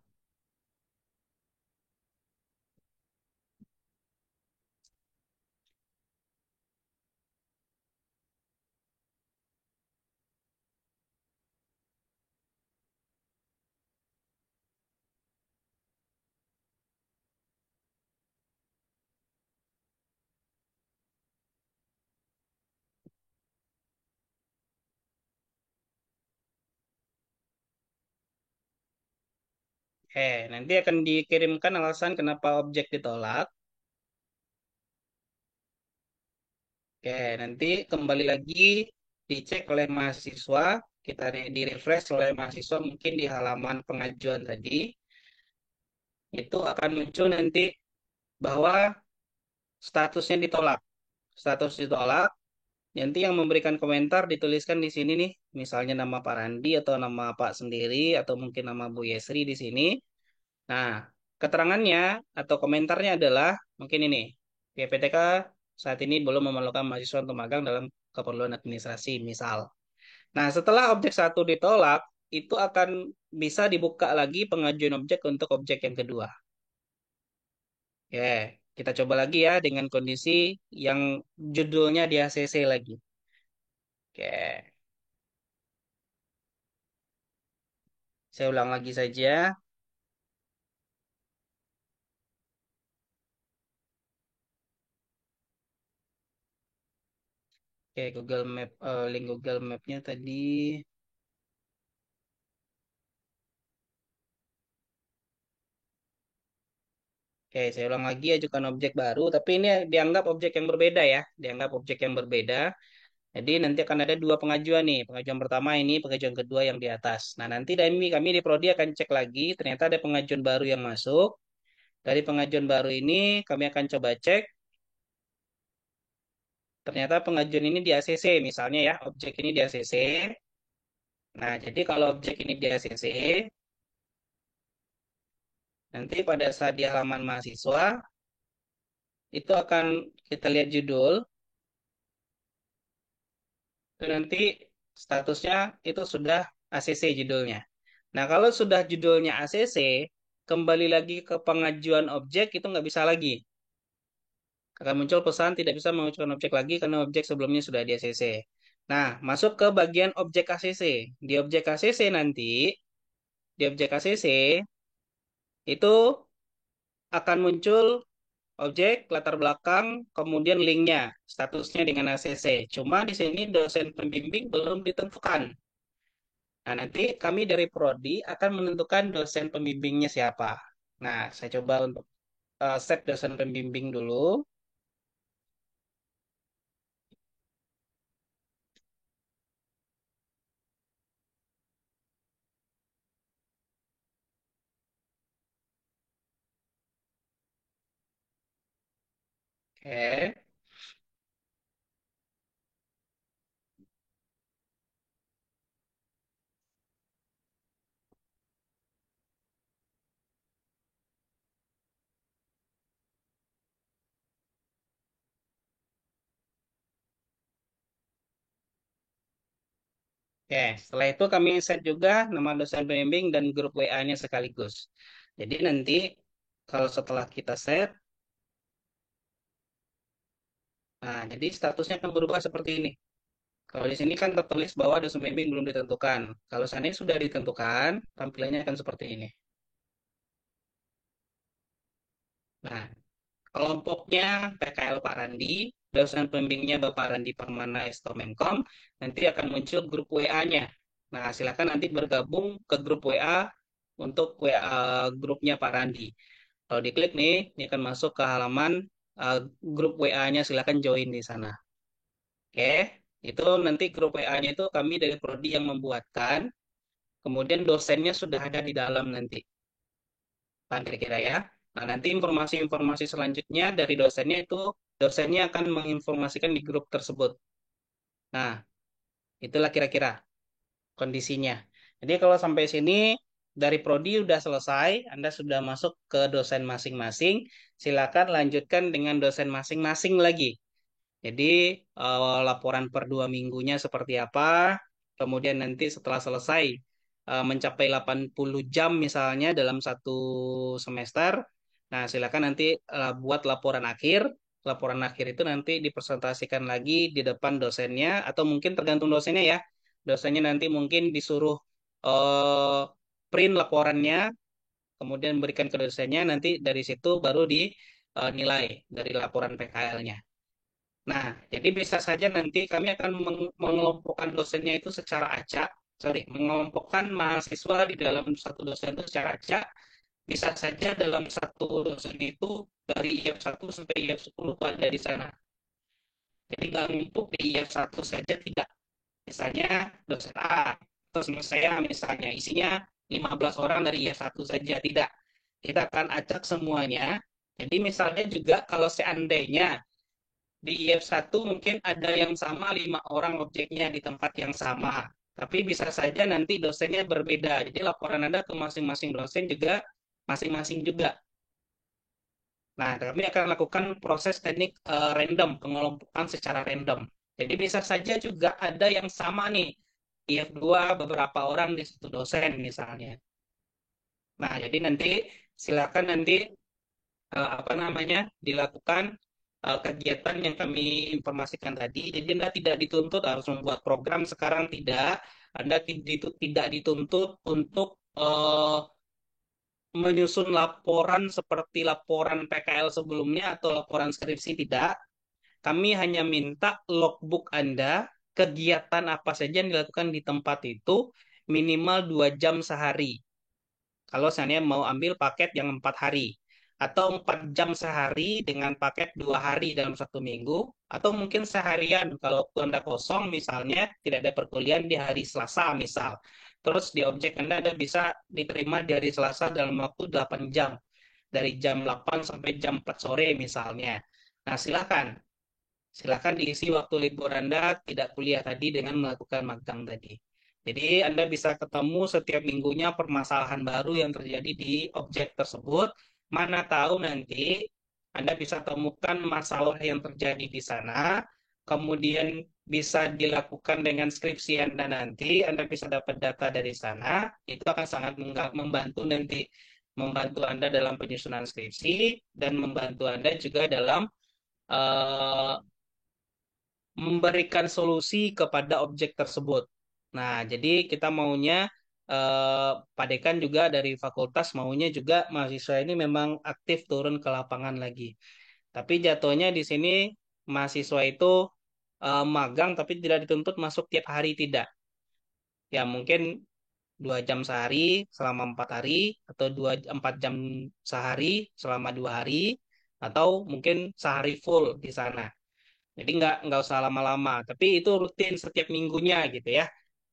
nanti akan dikirimkan alasan kenapa objek ditolak. Oke, nanti kembali lagi dicek oleh mahasiswa, kita di refresh oleh mahasiswa mungkin di halaman pengajuan tadi, itu akan muncul nanti bahwa statusnya ditolak. Status ditolak, nanti yang memberikan komentar dituliskan di sini nih, misalnya nama Pak Randi atau nama Pak sendiri atau mungkin nama Bu Yesri di sini. Nah, keterangannya atau komentarnya adalah mungkin ini. PPTK saat ini belum memerlukan mahasiswa untuk magang dalam keperluan administrasi, misal. Nah, setelah objek satu ditolak, itu akan bisa dibuka lagi pengajuan objek untuk objek yang kedua. Oke, kita coba lagi ya dengan kondisi yang judulnya di ACC lagi. Oke, saya ulang lagi saja. Oke, Google Map, link Google Map-nya tadi. Oke, saya ulang lagi ajukan objek baru, tapi ini dianggap objek yang berbeda ya, dianggap objek yang berbeda. Jadi nanti akan ada dua pengajuan nih, pengajuan pertama ini, pengajuan kedua yang di atas. Nah, nanti kami di Prodi akan cek lagi, ternyata ada pengajuan baru yang masuk. Dari pengajuan baru ini kami akan coba cek, ternyata pengajuan ini di ACC misalnya ya, objek ini di ACC. Nah, jadi kalau objek ini di ACC, nanti pada saat di halaman mahasiswa, itu akan kita lihat judul, itu nanti statusnya itu sudah ACC judulnya. Nah, kalau sudah judulnya ACC, kembali lagi ke pengajuan objek itu nggak bisa lagi. Akan muncul pesan tidak bisa mengajukan objek lagi karena objek sebelumnya sudah di ACC. Nah, masuk ke bagian objek ACC. Di objek ACC nanti, di objek ACC itu akan muncul objek, latar belakang, kemudian linknya, statusnya dengan ACC. Cuma di sini dosen pembimbing belum ditentukan. Nah, nanti kami dari Prodi akan menentukan dosen pembimbingnya siapa. Nah, saya coba untuk set dosen pembimbing dulu. Oke. Oke, setelah itu kami set juga nama dosen pembimbing dan grup WA-nya sekaligus. Jadi nanti kalau setelah kita set, nah jadi statusnya akan berubah seperti ini. Kalau di sini kan tertulis bahwa dosen pembimbing belum ditentukan. Kalau seandainya sudah ditentukan, tampilannya akan seperti ini. Nah, kelompoknya PKL Pak Randi, dosen pembimbingnya Bapak Randi Permana Menkom, nanti akan muncul grup WA-nya. Nah, silakan nanti bergabung ke grup WA untuk WA grupnya Pak Randi. Kalau diklik nih, ini akan masuk ke halaman grup WA-nya, silakan join di sana. Oke, itu nanti grup WA-nya itu kami dari prodi yang membuatkan, kemudian dosennya sudah ada di dalam nanti, Pak, kira-kira ya. Nah, nanti informasi-informasi selanjutnya dari dosennya itu, dosennya akan menginformasikan di grup tersebut. Nah, itulah kira-kira kondisinya. Jadi kalau sampai sini dari prodi udah selesai, Anda sudah masuk ke dosen masing-masing, silakan lanjutkan dengan dosen masing-masing lagi. Jadi laporan per 2 minggunya seperti apa, kemudian nanti setelah selesai mencapai 80 jam misalnya dalam satu semester, nah silakan nanti buat laporan akhir. Laporan akhir itu nanti dipresentasikan lagi di depan dosennya atau mungkin tergantung dosennya ya. Dosennya nanti mungkin disuruh eh, print laporannya, kemudian berikan ke dosennya, nanti dari situ baru dinilai dari laporan PKL-nya. Nah, jadi bisa saja nanti kami akan mengelompokkan dosennya itu secara acak, sorry, mengelompokkan mahasiswa di dalam satu dosen itu secara acak. Bisa saja dalam satu dosen itu dari IF 1 sampai IF 10 itu ada di sana. Jadi nggak numpuk di IF 1 saja, tidak. Misalnya dosen A, terus saya misalnya isinya 15 orang dari IF 1 saja, tidak. Kita akan acak semuanya. Jadi misalnya juga kalau seandainya di IF 1 mungkin ada yang sama 5 orang objeknya di tempat yang sama. Tapi bisa saja nanti dosennya berbeda. Jadi laporan Anda ke masing-masing dosen juga masing-masing juga. Nah, kami akan lakukan proses teknik random, pengelompokan secara random. Jadi bisa saja juga ada yang sama nih, IF 2 beberapa orang di satu dosen misalnya. Nah, jadi nanti silakan nanti apa namanya dilakukan kegiatan yang kami informasikan tadi. Jadi Anda tidak dituntut harus membuat program sekarang, tidak. Anda tidak dituntut untuk menyusun laporan seperti laporan PKL sebelumnya atau laporan skripsi, tidak. Kami hanya minta logbook Anda, kegiatan apa saja yang dilakukan di tempat itu minimal 2 jam sehari. Kalau saya mau ambil paket yang 4 hari, atau 4 jam sehari dengan paket 2 hari dalam satu minggu, atau mungkin seharian kalau Anda kosong misalnya tidak ada perkuliahan di hari Selasa misal. Terus di objek Anda bisa diterima di hari Selasa dalam waktu 8 jam. Dari jam 8 sampai jam 4 sore misalnya. Nah, silakan. Silakan diisi waktu libur Anda tidak kuliah tadi dengan melakukan magang tadi. Jadi Anda bisa ketemu setiap minggunya permasalahan baru yang terjadi di objek tersebut. Mana tahu nanti Anda bisa temukan masalah yang terjadi di sana, kemudian bisa dilakukan dengan skripsi Anda nanti, Anda bisa dapat data dari sana, itu akan sangat membantu nanti, membantu Anda dalam penyusunan skripsi dan membantu Anda juga dalam eh, memberikan solusi kepada objek tersebut. Nah, jadi kita maunya Pak Dekan juga dari fakultas maunya juga mahasiswa ini memang aktif turun ke lapangan lagi. Tapi jatuhnya di sini mahasiswa itu magang tapi tidak dituntut masuk tiap hari, tidak. Ya mungkin 2 jam sehari selama 4 hari, atau 4 jam sehari selama 2 hari, atau mungkin sehari full di sana. Jadi nggak usah lama-lama, tapi itu rutin setiap minggunya gitu ya.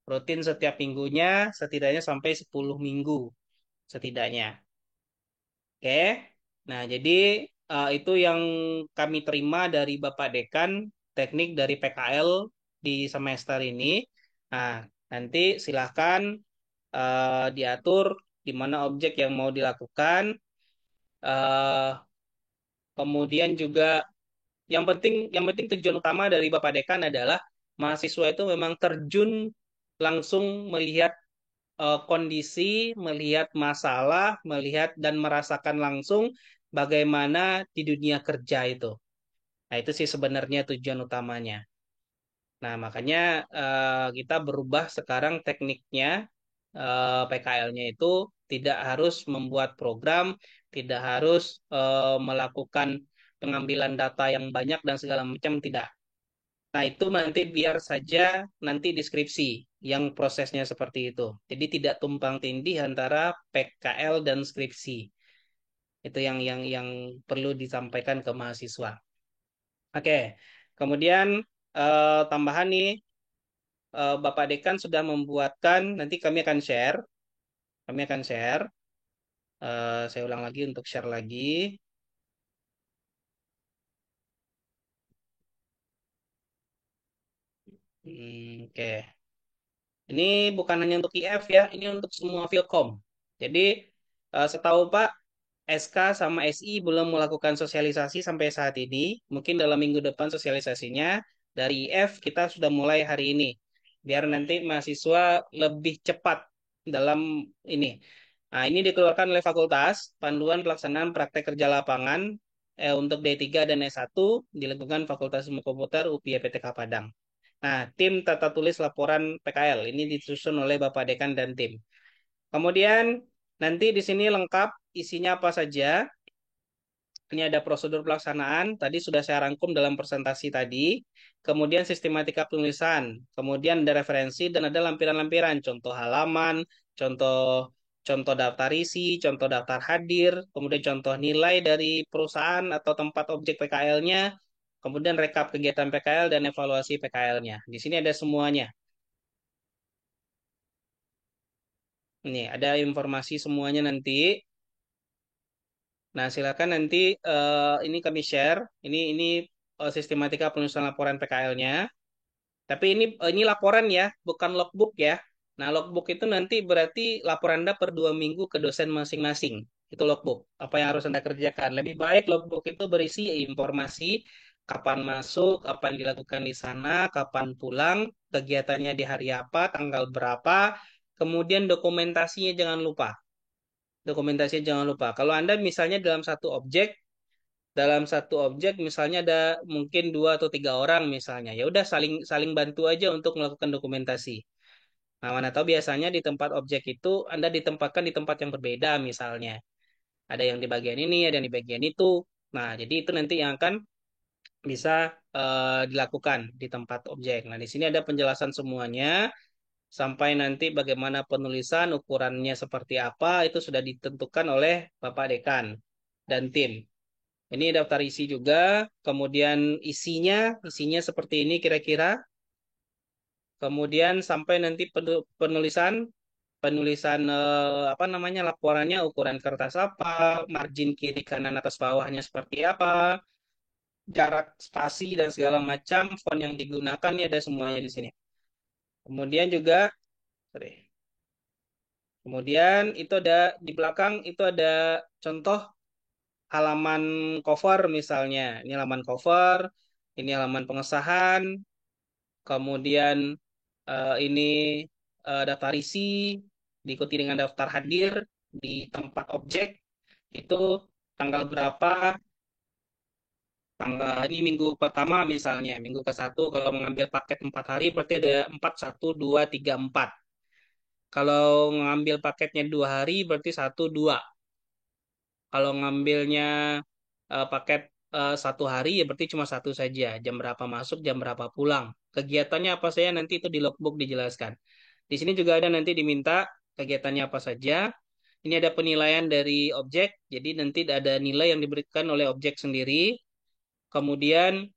Rutin setiap minggunya setidaknya sampai 10 minggu setidaknya. Oke. Nah, jadi itu yang kami terima dari Bapak Dekan teknik dari PKL di semester ini. Nah, nanti silahkan diatur di mana objek yang mau dilakukan. eh Kemudian juga yang penting tujuan utama dari Bapak Dekan adalah mahasiswa itu memang terjun langsung melihat kondisi, melihat masalah, melihat dan merasakan langsung bagaimana di dunia kerja itu. Nah, itu sih sebenarnya tujuan utamanya. Nah, makanya kita berubah sekarang tekniknya, PKL-nya itu tidak harus membuat program, tidak harus melakukan pengambilan data yang banyak dan segala macam, tidak. Nah, itu nanti biar saja nanti deskripsi yang prosesnya seperti itu. Jadi tidak tumpang tindih antara PKL dan skripsi. Itu yang perlu disampaikan ke mahasiswa. Oke. Kemudian tambahan nih, Bapak Dekan sudah membuatkan, nanti kami akan share. Kami akan share. Saya ulang lagi untuk share lagi. Oke. Ini bukan hanya untuk IF ya, ini untuk semua Filkom. Jadi setahu Pak, SK sama SI belum melakukan sosialisasi sampai saat ini. Mungkin dalam minggu depan sosialisasinya. Dari IF kita sudah mulai hari ini. Biar nanti mahasiswa lebih cepat dalam ini. Nah, ini dikeluarkan oleh fakultas, Panduan Pelaksanaan Praktek Kerja Lapangan untuk D3 dan S1 dilakukan Fakultas Ilmu Komputer UPI PTK Padang. Nah, tim tata tulis laporan PKL ini disusun oleh Bapak Dekan dan tim. Kemudian nanti di sini lengkap isinya apa saja. Ini ada prosedur pelaksanaan, tadi sudah saya rangkum dalam presentasi tadi. Kemudian sistematika penulisan, kemudian ada referensi dan ada lampiran-lampiran, contoh halaman, contoh contoh daftar isi, contoh daftar hadir, kemudian contoh nilai dari perusahaan atau tempat objek PKL-nya, kemudian rekap kegiatan PKL dan evaluasi PKL-nya. Di sini ada semuanya. Ini ada informasi semuanya nanti. Nah, silakan nanti ini kami share. Ini sistematika penyusunan laporan PKL-nya. Tapi ini laporan ya, bukan logbook ya. Nah, logbook itu nanti berarti laporan Anda per 2 minggu ke dosen masing-masing. Itu logbook. Apa yang harus Anda kerjakan? Lebih baik logbook itu berisi informasi kapan masuk, kapan dilakukan di sana, kapan pulang, kegiatannya di hari apa, tanggal berapa, kemudian dokumentasinya jangan lupa. Dokumentasinya jangan lupa. Kalau Anda misalnya dalam satu objek misalnya ada mungkin 2 atau 3 orang misalnya, ya udah saling saling bantu aja untuk melakukan dokumentasi. Nah, mana tahu biasanya di tempat objek itu Anda ditempatkan di tempat yang berbeda misalnya. Ada yang di bagian ini, ada yang di bagian itu. Nah, jadi itu nanti yang akan bisa dilakukan di tempat objek. Nah, di sini ada penjelasan semuanya sampai nanti bagaimana penulisan, ukurannya seperti apa, itu sudah ditentukan oleh Bapak Dekan dan tim. Ini daftar isi juga, kemudian isinya seperti ini kira-kira. Kemudian sampai nanti penulisan, penulisan apa namanya laporannya, ukuran kertas apa, margin kiri kanan atas bawahnya seperti apa, jarak spasi dan segala macam, font yang digunakan ini ada semuanya di sini. Kemudian juga, sorry. Kemudian itu ada di belakang itu ada contoh halaman cover misalnya. Ini halaman cover, ini halaman pengesahan, kemudian ini daftar isi, diikuti dengan daftar hadir di tempat objek, itu tanggal berapa, tanggal ini minggu pertama misalnya, minggu ke 1 kalau mengambil paket 4 hari berarti ada 4, 1, 2, 3, 4. Kalau mengambil paketnya 2 hari berarti 1, 2. Kalau ngambilnya paket 1 hari ya berarti cuma satu saja. Jam berapa masuk, jam berapa pulang. Kegiatannya apa saja nanti itu di logbook dijelaskan. Di sini juga ada nanti diminta kegiatannya apa saja. Ini ada penilaian dari objek. Jadi nanti ada nilai yang diberikan oleh objek sendiri. Kemudian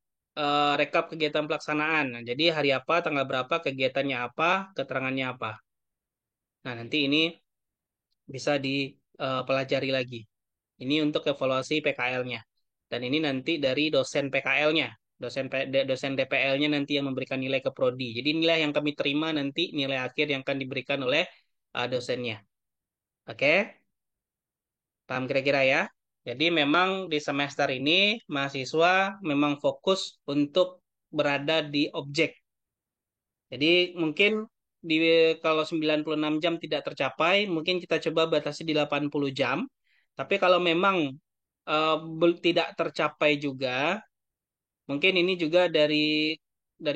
rekap kegiatan pelaksanaan. Nah, jadi hari apa, tanggal berapa, kegiatannya apa, keterangannya apa. Nah, nanti ini bisa dipelajari lagi. Ini untuk evaluasi PKL-nya. Dan ini nanti dari dosen PKL-nya, dosen DPL-nya nanti yang memberikan nilai ke prodi. Jadi nilai yang kami terima nanti nilai akhir yang akan diberikan oleh dosennya. Oke, paham kira-kira ya? Jadi memang di semester ini mahasiswa memang fokus untuk berada di objek. Jadi mungkin di kalau 96 jam tidak tercapai, mungkin kita coba batasi di 80 jam. Tapi kalau memang tidak tercapai juga, mungkin ini juga dari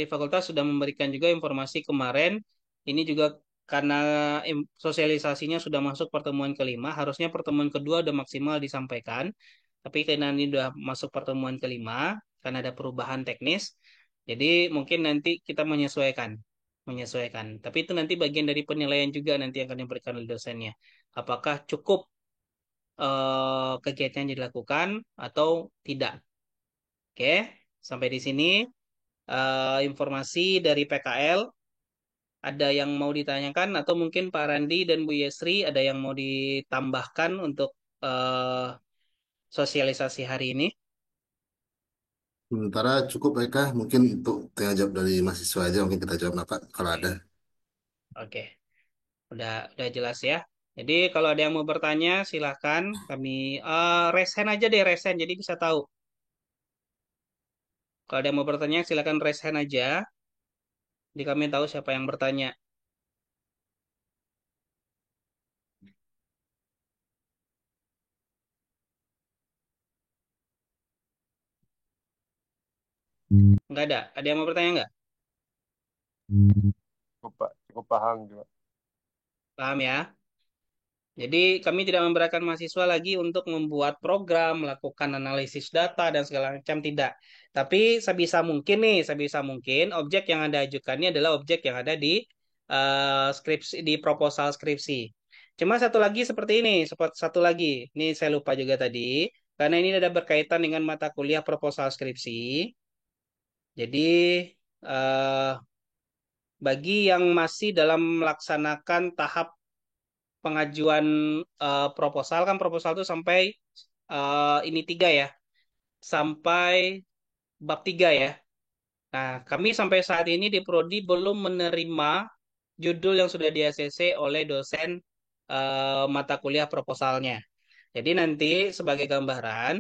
fakultas sudah memberikan juga informasi kemarin. Ini juga karena sosialisasinya sudah masuk pertemuan kelima, harusnya pertemuan kedua udah maksimal disampaikan. Tapi karena ini sudah masuk pertemuan kelima, karena ada perubahan teknis, jadi mungkin nanti kita menyesuaikan. Tapi itu nanti bagian dari penilaian juga nanti yang akan diberikan oleh dosennya. Apakah cukup kegiatan yang dilakukan atau tidak? Oke, sampai di sini. informasi dari PKL. Ada yang mau ditanyakan atau mungkin Pak Randi dan Bu Yesri ada yang mau ditambahkan untuk eh, sosialisasi hari ini? Sementara cukup mereka mungkin untuk tanya jawab dari mahasiswa aja mungkin kita jawab apa kalau Oke, ada. oke, udah jelas ya. Jadi kalau ada yang mau bertanya silahkan kami raise hand aja deh raise hand jadi bisa tahu. Kalau ada yang mau bertanya silahkan raise hand aja. Jadi kami tahu siapa yang bertanya. Nggak ada. Ada yang mau bertanya nggak? Cukup, Pak. Cukup paham juga. Paham ya? Jadi kami tidak memberatkan mahasiswa lagi untuk membuat program, melakukan analisis data dan segala macam tidak. Tapi sebisa mungkin nih, sebisa mungkin objek yang Anda ajukan ini adalah objek yang ada di skripsi di proposal skripsi. Cuma satu lagi seperti ini, satu lagi. Ini saya lupa juga tadi karena ini ada berkaitan dengan mata kuliah proposal skripsi. Jadi eh, bagi yang masih dalam melaksanakan tahap pengajuan proposal kan proposal itu sampai ini tiga ya, sampai bab tiga ya. Nah, kami sampai saat ini di Prodi belum menerima judul yang sudah di-ACC oleh dosen mata kuliah proposalnya. Jadi nanti sebagai gambaran,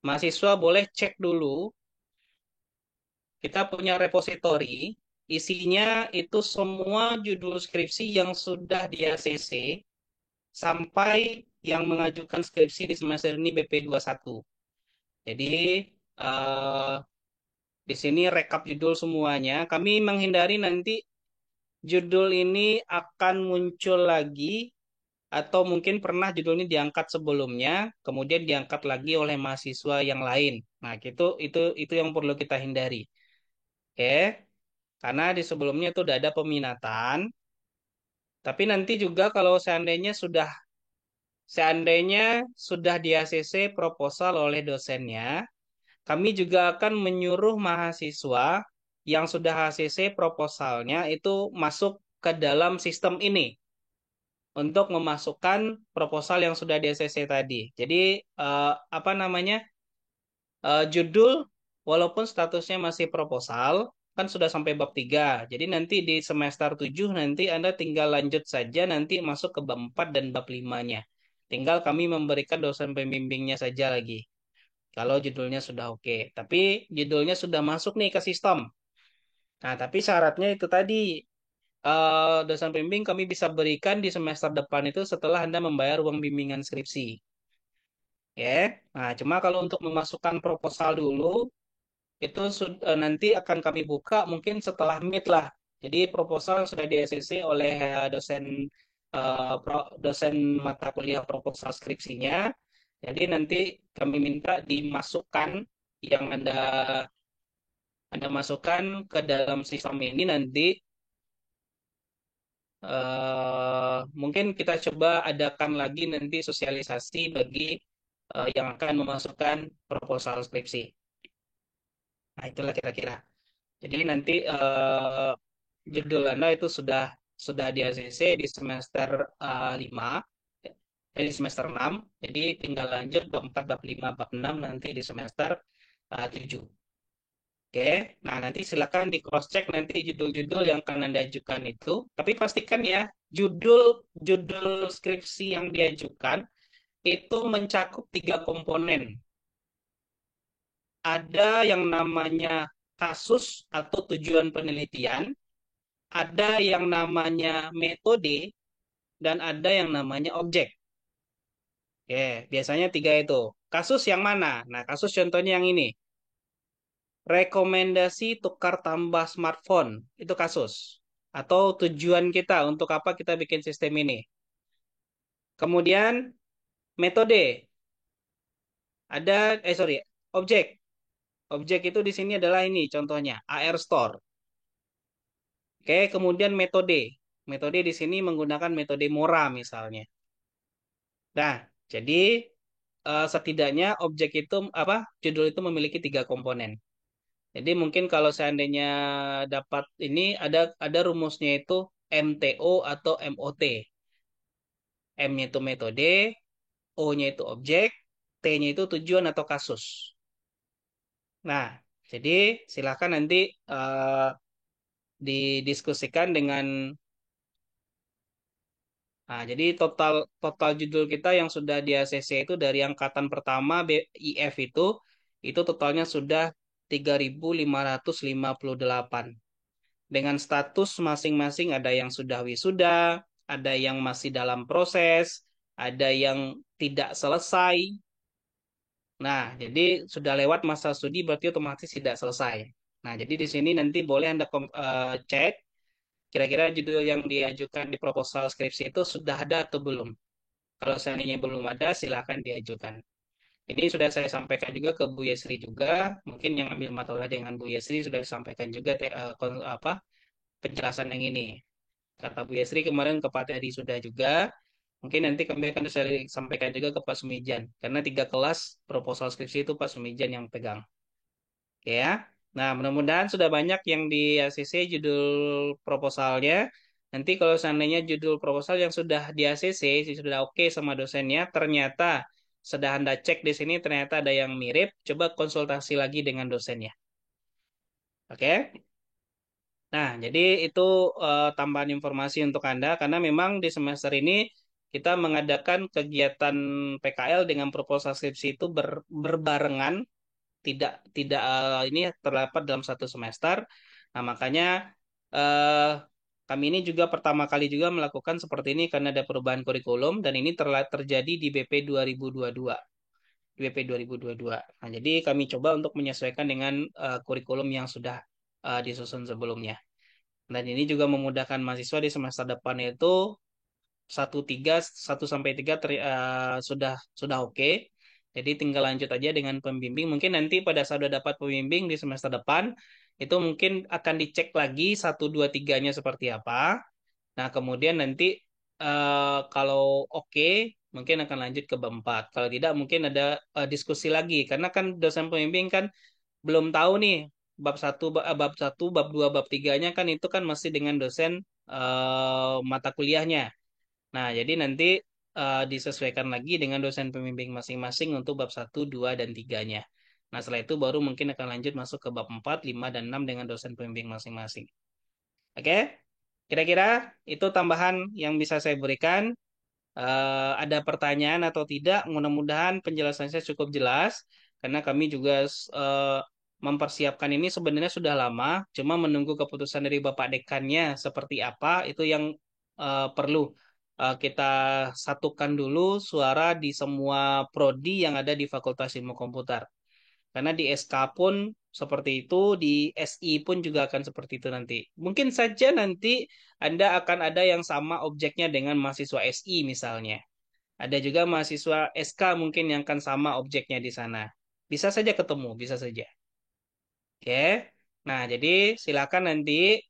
mahasiswa boleh cek dulu, kita punya repositori, isinya itu semua judul skripsi yang sudah di-ACC sampai yang mengajukan skripsi di semester ini BP21. Jadi eh, di sini rekap judul semuanya. Kami menghindari nanti judul ini akan muncul lagi atau mungkin pernah judul ini diangkat sebelumnya, kemudian diangkat lagi oleh mahasiswa yang lain. Nah, itu yang perlu kita hindari. Oke, karena di sebelumnya itu udah ada peminatan, tapi nanti juga kalau seandainya sudah di ACC proposal oleh dosennya, kami juga akan menyuruh mahasiswa yang sudah HCC proposalnya itu masuk ke dalam sistem ini untuk memasukkan proposal yang sudah di ACC tadi. Jadi apa namanya judul walaupun statusnya masih proposal kan sudah sampai bab 3. Jadi nanti di semester 7 nanti Anda tinggal lanjut saja nanti masuk ke bab 4 dan bab 5-nya. Tinggal kami memberikan dosen pembimbingnya saja lagi. Kalau judulnya sudah oke. Tapi judulnya sudah masuk nih ke sistem. Nah, tapi syaratnya itu tadi, dosen pembimbing kami bisa berikan di semester depan itu setelah Anda membayar uang bimbingan skripsi. Ya. Nah, cuma kalau untuk memasukkan proposal dulu, itu nanti akan kami buka mungkin setelah mid lah. Jadi proposal sudah di-ACC oleh dosen mata kuliah proposal skripsinya. Jadi nanti kami minta dimasukkan yang Anda masukkan ke dalam sistem ini nanti mungkin kita coba adakan lagi nanti sosialisasi bagi yang akan memasukkan proposal skripsi. Nah, itulah kira-kira. Jadi nanti judul Anda itu sudah di ACC di semester 5, di semester 6. Jadi tinggal lanjut bab 4, bab 5, bab 6 nanti di semester 7. Oke, nah nanti silakan di cross check nanti judul-judul yang akan Anda ajukan itu. Tapi pastikan ya, judul judul skripsi yang diajukan itu mencakup tiga komponen. Ada yang namanya kasus atau tujuan penelitian, ada yang namanya metode, dan ada yang namanya objek. Oke, biasanya tiga itu. Kasus yang mana? Nah, kasus contohnya yang ini. Rekomendasi tukar tambah smartphone itu kasus atau tujuan kita untuk apa kita bikin sistem ini. Kemudian metode sorry, objek. Objek itu di sini adalah ini contohnya AR Store. Oke, kemudian metode. Metode di sini menggunakan metode Mora misalnya. Nah, jadi setidaknya objek itu apa? Judul itu memiliki tiga komponen. Jadi mungkin kalau seandainya dapat ini ada rumusnya itu MTO atau MOT. M-nya itu metode, O-nya itu objek, T-nya itu tujuan atau kasus. Nah, jadi silakan nanti didiskusikan dengan. Nah, jadi total total judul kita yang sudah di ACC itu dari angkatan pertama BIF itu totalnya sudah 3.558. Dengan status masing-masing ada yang sudah wisuda, ada yang masih dalam proses, ada yang tidak selesai. Nah, jadi sudah lewat masa studi berarti otomatis tidak selesai. Nah, jadi di sini nanti boleh Anda cek kira-kira judul yang diajukan di proposal skripsi itu sudah ada atau belum. Kalau seandainya belum ada, silakan diajukan. Ini sudah saya sampaikan juga ke Bu Yesri juga. Mungkin yang ambil materi dengan Bu Yesri sudah disampaikan juga penjelasan yang ini. Kata Bu Yesri kemarin ke Pak Teddy sudah juga. Mungkin nanti kami akan saya sampaikan juga ke Pak Sumijan. Karena 3 kelas proposal skripsi itu Pak Sumijan yang pegang. Oke ya. Nah, mudah-mudahan sudah banyak yang di ACC judul proposalnya. Nanti kalau seandainya judul proposal yang sudah di ACC, sudah oke sama dosennya, ternyata sudah Anda cek di sini ternyata ada yang mirip, coba konsultasi lagi dengan dosennya. Oke? Nah, jadi itu tambahan informasi untuk Anda karena memang di semester ini kita mengadakan kegiatan PKL dengan proposal skripsi itu berbarengan, tidak tidak ini terdapat dalam satu semester. Nah, makanya eh, kami ini juga pertama kali juga melakukan seperti ini karena ada perubahan kurikulum dan ini terjadi di BP 2022. Di BP 2022. Nah, jadi kami coba untuk menyesuaikan dengan kurikulum yang sudah disusun sebelumnya. Dan ini juga memudahkan mahasiswa di semester depan itu 1 sampai 3 sudah oke. Jadi tinggal lanjut aja dengan pembimbing. Mungkin nanti pada saat sudah dapat pembimbing di semester depan itu mungkin akan dicek lagi 1, 2, 3-nya seperti apa. Nah, kemudian nanti kalau oke mungkin akan lanjut ke bab 4. Kalau tidak mungkin ada diskusi lagi karena kan dosen pembimbing kan belum tahu nih bab 1, bab 2, bab 3-nya kan itu kan masih dengan dosen mata kuliahnya. Nah, jadi nanti disesuaikan lagi dengan dosen pembimbing masing-masing untuk bab 1, 2, dan 3-nya. Nah, setelah itu baru mungkin akan lanjut masuk ke bab 4, 5, dan 6 dengan dosen pembimbing masing-masing. Oke? Kira-kira itu tambahan yang bisa saya berikan. Ada pertanyaan atau tidak? Mudah-mudahan penjelasan saya cukup jelas karena kami juga mempersiapkan ini sebenarnya sudah lama, cuma menunggu keputusan dari Bapak Dekannya seperti apa itu yang perlu kita satukan dulu suara di semua prodi yang ada di Fakultas Ilmu Komputer. Karena di SK pun seperti itu, di SI pun juga akan seperti itu nanti. Mungkin saja nanti Anda akan ada yang sama objeknya dengan mahasiswa SI misalnya. Ada juga mahasiswa SK mungkin yang akan sama objeknya di sana. Bisa saja ketemu, bisa saja. Oke. Nah, jadi silakan nanti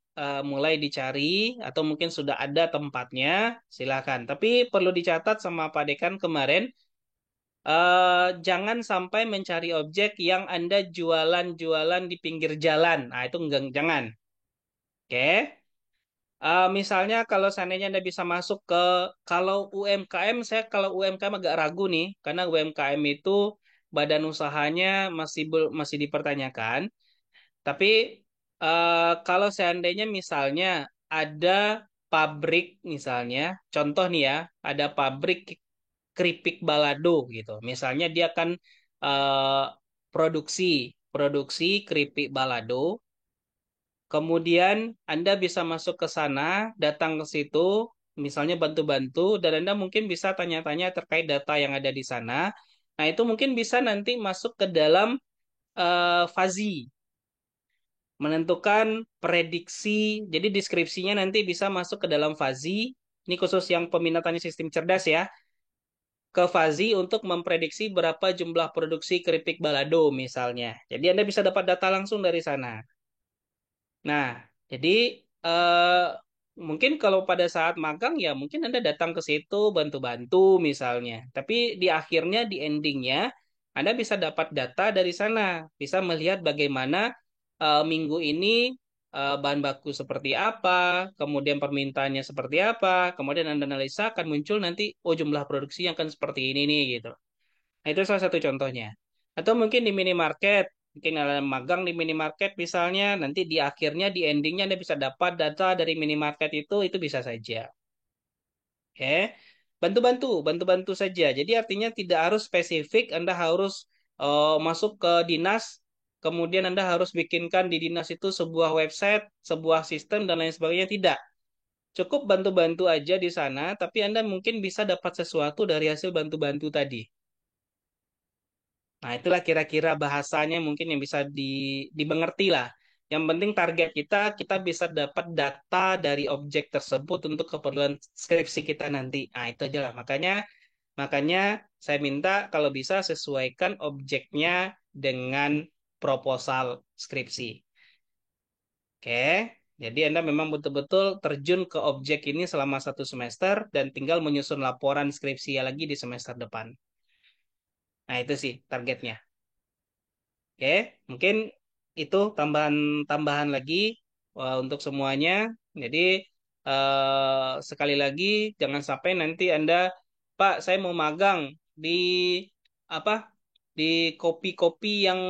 mulai dicari atau mungkin sudah ada tempatnya, silakan. Tapi perlu dicatat sama Pak Dekan kemarin, jangan sampai mencari objek yang Anda jualan-jualan di pinggir jalan. Nah, itu enggak, jangan. Oke. Misalnya kalau seandainya Anda bisa masuk ke kalau UMKM, saya kalau UMKM agak ragu nih, karena UMKM itu badan usahanya masih dipertanyakan. Tapi kalau seandainya misalnya ada pabrik misalnya, contoh nih ya, ada pabrik keripik balado gitu. Misalnya dia akan eh, produksi produksi keripik balado. Kemudian Anda bisa masuk ke sana, datang ke situ, misalnya bantu-bantu, dan Anda mungkin bisa tanya-tanya terkait data yang ada di sana. Nah, itu mungkin bisa nanti masuk ke dalam Fazi, menentukan prediksi. Jadi deskripsinya nanti bisa masuk ke dalam Fazi. Ini khusus yang peminatannya sistem cerdas ya. Ke Fazi untuk memprediksi berapa jumlah produksi keripik balado misalnya. Jadi Anda bisa dapat data langsung dari sana. Nah, jadi eh, mungkin kalau pada saat magang ya mungkin Anda datang ke situ bantu-bantu misalnya. Tapi di akhirnya, di endingnya, Anda bisa dapat data dari sana. Bisa melihat bagaimana minggu ini bahan baku seperti apa, kemudian permintaannya seperti apa, kemudian Anda analisa akan muncul nanti, oh jumlah produksi yang akan seperti ini nih gitu. Nah, itu salah satu contohnya. Atau mungkin di minimarket, mungkin ada magang di minimarket misalnya, nanti di akhirnya, di endingnya Anda bisa dapat data dari minimarket itu bisa saja. Oke, bantu-bantu saja. Jadi artinya tidak harus spesifik, Anda harus masuk ke dinas, kemudian Anda harus bikinkan di dinas itu sebuah website, sebuah sistem, dan lain sebagainya. Tidak. Cukup bantu-bantu aja di sana, tapi Anda mungkin bisa dapat sesuatu dari hasil bantu-bantu tadi. Nah, itulah kira-kira bahasanya mungkin yang bisa dimengerti lah. Yang penting target kita bisa dapat data dari objek tersebut untuk keperluan skripsi kita nanti. Nah, itu aja lah. Makanya makanya saya minta kalau bisa sesuaikan objeknya dengan proposal skripsi. Oke. Jadi Anda memang betul-betul terjun ke objek ini selama 1 semester dan tinggal menyusun laporan skripsi lagi di semester depan. Nah, itu sih targetnya. Oke, mungkin itu tambahan lagi untuk semuanya. Jadi sekali lagi jangan sampai nanti Anda, Pak, saya mau magang di apa? Di kopi-kopi yang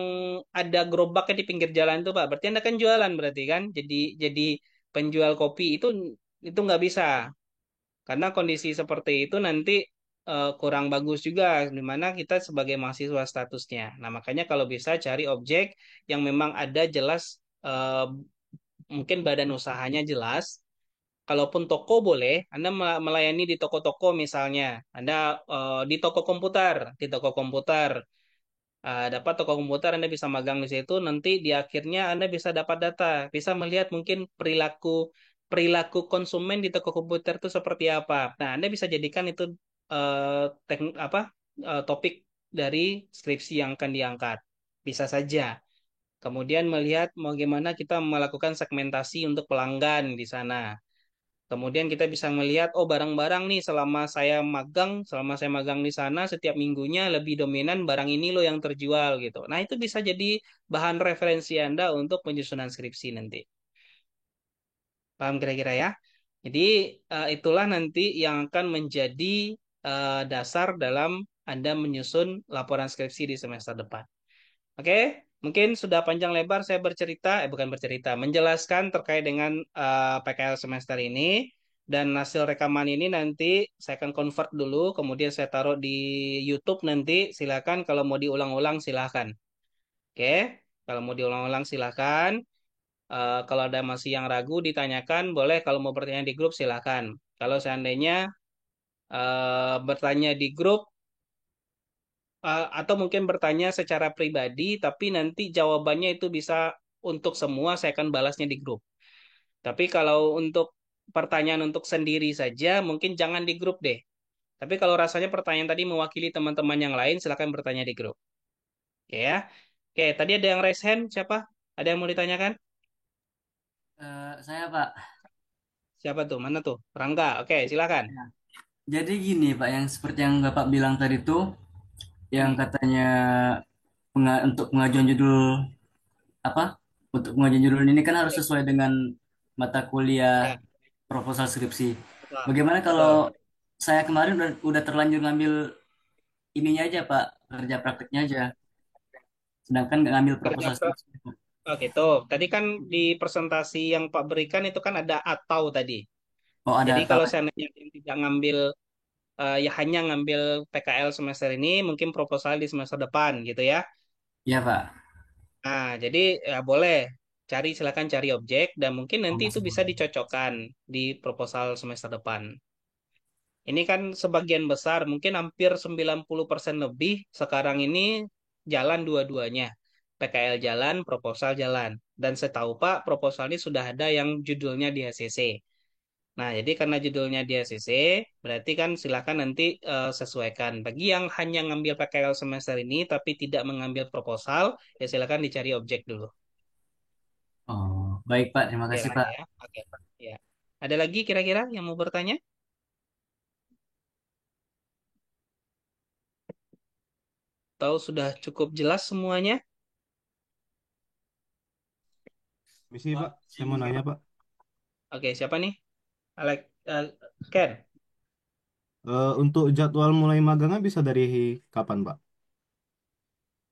ada gerobaknya di pinggir jalan itu, Pak. Berarti Anda kan jualan berarti kan? Jadi penjual kopi itu nggak bisa. Karena kondisi seperti itu nanti kurang bagus juga, di mana kita sebagai mahasiswa statusnya. Nah, makanya kalau bisa cari objek yang memang ada jelas, mungkin badan usahanya jelas. Kalaupun toko boleh, Anda melayani di toko-toko misalnya. Anda di toko komputer, dapat toko komputer, Anda bisa magang di situ. Nanti di akhirnya Anda bisa dapat data, bisa melihat mungkin perilaku perilaku konsumen di toko komputer itu seperti apa. Nah, Anda bisa jadikan itu topik dari skripsi yang akan diangkat. Bisa saja. Kemudian melihat bagaimana kita melakukan segmentasi untuk pelanggan di sana. Kemudian kita bisa melihat, oh barang-barang nih selama saya magang di sana, setiap minggunya lebih dominan barang ini loh yang terjual gitu. Nah, itu bisa jadi bahan referensi Anda untuk penyusunan skripsi nanti. Paham kira-kira ya? Jadi itulah nanti yang akan menjadi dasar dalam Anda menyusun laporan skripsi di semester depan. Oke, mungkin sudah panjang lebar saya bukan bercerita, menjelaskan terkait dengan PKL semester ini, dan hasil rekaman ini nanti saya akan convert dulu, kemudian saya taruh di YouTube nanti. Silakan kalau mau diulang-ulang silakan. Oke, kalau mau diulang-ulang silakan. Kalau ada masih yang ragu ditanyakan, boleh. Kalau mau bertanya di grup silakan. Kalau seandainya bertanya di grup, atau mungkin bertanya secara pribadi, tapi nanti jawabannya itu bisa untuk semua, saya akan balasnya di grup. Tapi kalau untuk pertanyaan untuk sendiri saja, mungkin jangan di grup deh. Tapi kalau rasanya pertanyaan tadi mewakili teman-teman yang lain, silakan bertanya di grup. Oke ya. Oke, tadi ada yang raise hand, siapa? Ada yang mau ditanyakan? Saya Pak. Siapa tuh? Mana tuh? Rangga. Oke, silakan. Ya. Jadi gini Pak, yang seperti yang Bapak bilang tadi tuh, yang Hmm. katanya untuk pengajuan judul apa? Untuk pengajuan judul ini kan harus sesuai dengan mata kuliah Ya, proposal skripsi. betul. Bagaimana Betul. kalau saya kemarin udah terlanjur ngambil ininya aja Pak, kerja prakteknya aja, sedangkan nggak ngambil Kerja proposal pro. skripsi. Oh gitu. Tadi kan di presentasi yang Pak berikan itu kan ada atau tadi. Oh ada Jadi atau kalau seandainya yang tidak ngambil, ya hanya ngambil PKL semester ini, mungkin proposal di semester depan gitu ya. ya Pak. Nah, jadi ya boleh silakan cari objek dan mungkin Oh nanti itu masih bisa boleh. dicocokkan di proposal semester depan. Ini kan sebagian besar, mungkin hampir 90% lebih sekarang ini jalan dua-duanya. PKL jalan, proposal jalan. Dan setahu Pak, proposal ini sudah ada yang judulnya di HCC. Nah, jadi karena judulnya di ACC, berarti kan silakan nanti sesuaikan. Bagi yang hanya ngambil PKL semester ini tapi tidak mengambil proposal, ya silakan dicari objek dulu. Oh baik Pak, terima Oke kasih lah Pak. ya. Oke. Ya. Ada lagi kira-kira yang mau bertanya? Tahu sudah cukup jelas semuanya? Misi Pak, saya mau nanya Pak. Oke, siapa nih? Alex, Ken. Untuk jadwal mulai magangnya bisa dari kapan Pak?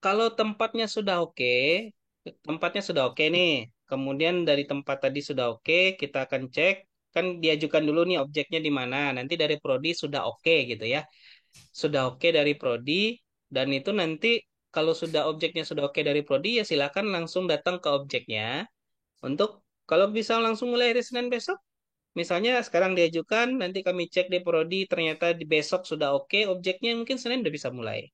Kalau tempatnya sudah oke nih. Kemudian dari tempat tadi sudah oke, kita akan cek. Kan diajukan dulu nih objeknya di mana. Nanti dari prodi sudah oke gitu ya. Sudah oke dari prodi. Dan itu nanti kalau sudah objeknya sudah oke dari prodi, ya silakan langsung datang ke objeknya. Untuk kalau bisa langsung mulai hari Senin besok. Misalnya sekarang diajukan, nanti kami cek di prodi, ternyata di besok sudah oke, objeknya mungkin Senin udah bisa mulai.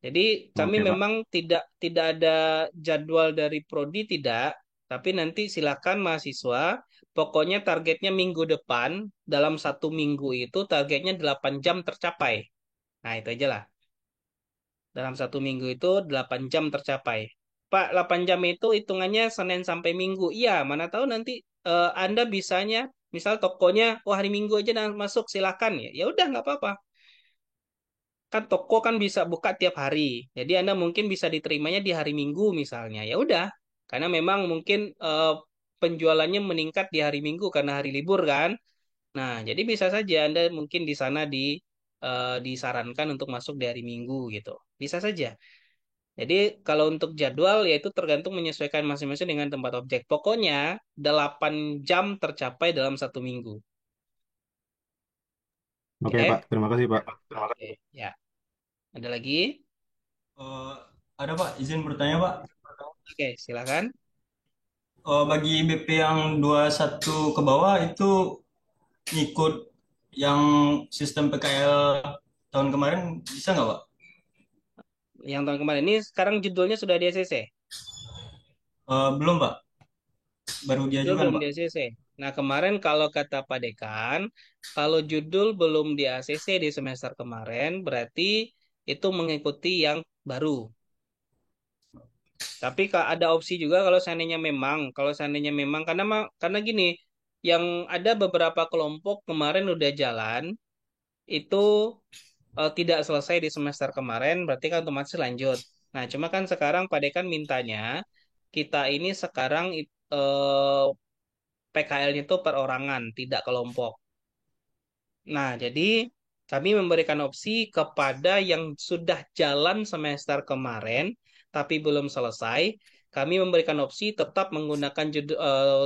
Jadi kami Oke Pak. memang tidak ada jadwal dari prodi tidak, tapi nanti silakan mahasiswa, pokoknya targetnya minggu depan, dalam 1 minggu itu targetnya 8 jam tercapai. Nah itu aja lah. Dalam 1 minggu itu 8 jam tercapai. Pak, 8 jam itu hitungannya Senin sampai Minggu. Iya, mana tahu nanti Anda bisanya, misal tokonya, oh hari Minggu aja masuk, silakan ya. Ya udah nggak apa-apa. Kan toko kan bisa buka tiap hari. Jadi Anda mungkin bisa diterimanya di hari Minggu misalnya. Ya udah. Karena memang mungkin penjualannya meningkat di hari Minggu karena hari libur kan. Nah, jadi bisa saja Anda mungkin di sana disarankan untuk masuk di hari Minggu gitu. Bisa saja. Jadi kalau untuk jadwal yaitu tergantung menyesuaikan masing-masing dengan tempat objek. Pokoknya 8 jam tercapai dalam 1 minggu. Oke Pak, Oke? terima kasih Pak. Oke, ya. Ada lagi? Eh, ada Pak, izin bertanya Pak. Oke, silakan. Bagi BP yang 21 ke bawah itu ngikut yang sistem PKL tahun kemarin bisa nggak Pak? Yang tahun kemarin ini sekarang judulnya sudah di ACC. Belum Pak, baru Judul diajukan belum Pak. di ACC. Nah, kemarin kalau kata Pak Dekan, kalau judul belum di ACC di semester kemarin, berarti itu mengikuti yang baru. Tapi ada opsi juga kalau seandainya memang karena gini, yang ada beberapa kelompok kemarin udah jalan itu tidak selesai di semester kemarin, berarti kan otomatis lanjut. Nah, cuma kan sekarang Pak Dekan mintanya kita ini sekarang PKL-nya itu perorangan, tidak kelompok. Nah, jadi kami memberikan opsi kepada yang sudah jalan semester kemarin tapi belum selesai. Kami memberikan opsi tetap menggunakan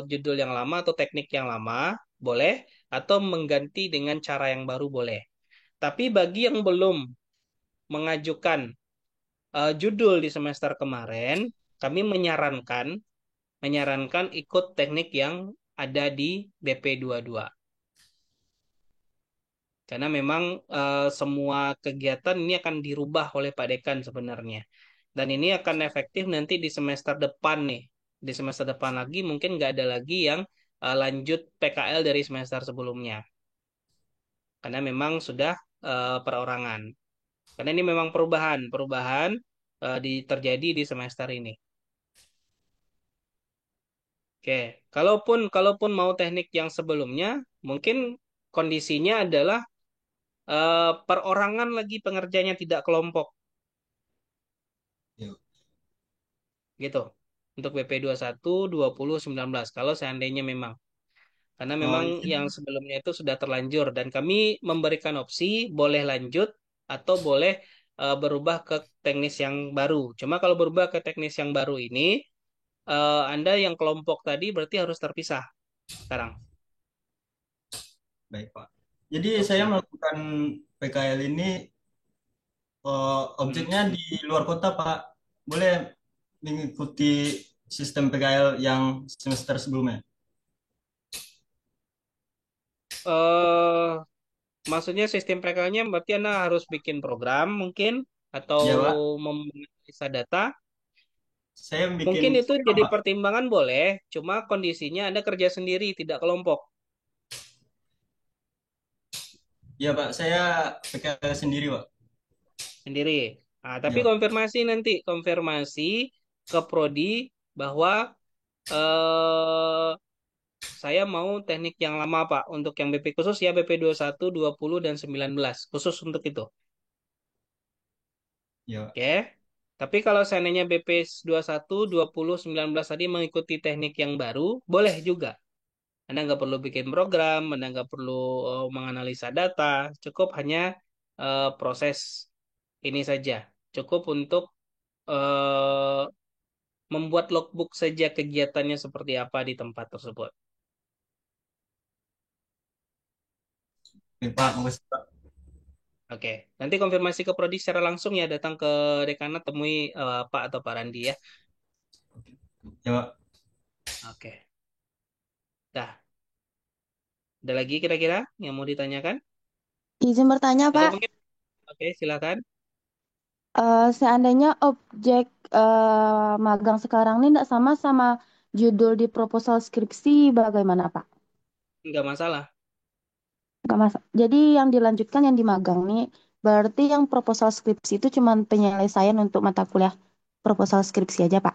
judul yang lama atau teknik yang lama, boleh, atau mengganti dengan cara yang baru boleh. Tapi bagi yang belum mengajukan judul di semester kemarin, kami menyarankan ikut teknik yang ada di BP22. Karena memang semua kegiatan ini akan dirubah oleh Pak Dekan sebenarnya. Dan ini akan efektif nanti di semester depan nih. Di semester depan lagi mungkin nggak ada lagi yang lanjut PKL dari semester sebelumnya. Karena memang sudah perorangan. Karena ini memang perubahan terjadi di semester ini. Oke, kalaupun mau teknik yang sebelumnya, mungkin kondisinya adalah perorangan lagi pengerjanya tidak kelompok. Iya. Gitu untuk BP 21, 20, 19 kalau seandainya memang karena memang yang Izin, sebelumnya itu sudah terlanjur dan kami memberikan opsi boleh lanjut atau boleh berubah ke teknis yang baru. Cuma kalau berubah ke teknis yang baru ini Anda yang kelompok tadi berarti harus terpisah sekarang. baik Pak. Jadi saya Opsi. melakukan PKL ini Hmm. objeknya di luar kota Pak. Boleh mengikuti sistem PKL yang semester sebelumnya? eh Maksudnya sistem PKL-nya berarti Anda harus bikin program mungkin atau Iya Pak. menganalisa data. Saya bikin Mungkin itu program jadi Pak. pertimbangan boleh, cuma kondisinya Anda kerja sendiri, tidak kelompok Iya Pak, saya PKL sendiri Pak. sendiri. Nah, tapi Iya. konfirmasi ke prodi bahwa eh, saya mau teknik yang lama Pak, untuk yang BP khusus ya BP 21, 20 dan 19 khusus untuk itu. Iya. Oke. Tapi kalau seandainya BP 21, 20, 19 tadi mengikuti teknik yang baru, boleh juga. Anda nggak perlu bikin program, Anda nggak perlu menganalisa data, cukup hanya proses ini saja. Cukup untuk eh, membuat logbook saja kegiatannya seperti apa di tempat tersebut. Oke, Pak, makasih, Pak. Oke, nanti konfirmasi ke prodi secara langsung ya, datang ke dekanat temui Pak atau Pak Randi ya. Ya, Pak. Oke, dah. Ada lagi kira-kira yang mau ditanyakan? Izin bertanya, Atau Pak. mungkin, oke silakan. Seandainya objek magang sekarang ini tidak sama sama judul di proposal skripsi, bagaimana, Pak? Nggak masalah. Nggak masalah. Jadi yang dilanjutkan yang di magang nih, berarti yang proposal skripsi itu cuma penyelesaian untuk mata kuliah proposal skripsi aja, Pak?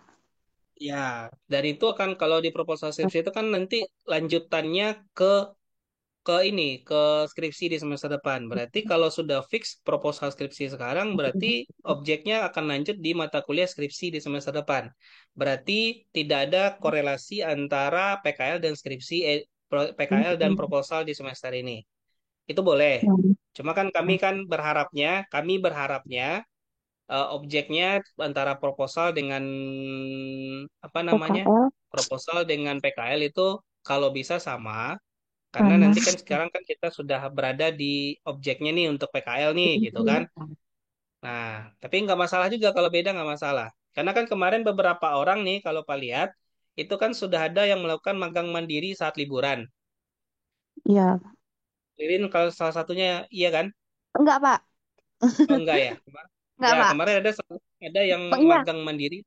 Ya, dari itu akan kalau di proposal skripsi itu kan nanti lanjutannya ke ini ke skripsi di semester depan. Berarti kalau sudah fix proposal skripsi sekarang, berarti objeknya akan lanjut di mata kuliah skripsi di semester depan. Berarti tidak ada korelasi antara PKL dan skripsi PKL dan proposal di semester ini. Itu boleh. Hmm. Cuma kan kami berharapnya objeknya antara proposal dengan apa namanya? PKL Proposal dengan PKL itu kalau bisa sama. Karena sama. nanti kan sekarang kan kita sudah berada di objeknya nih untuk PKL nih gitu kan. Nah, tapi nggak masalah juga kalau beda nggak masalah. Karena kan kemarin beberapa orang nih kalau Pak lihat itu kan sudah ada yang melakukan magang mandiri saat liburan. Iya. Lirin kalau salah satunya iya kan? Enggak, Pak. Oh enggak ya. Enggak, Ya Pak. kemarin ada yang Oh, iya. magang mandiri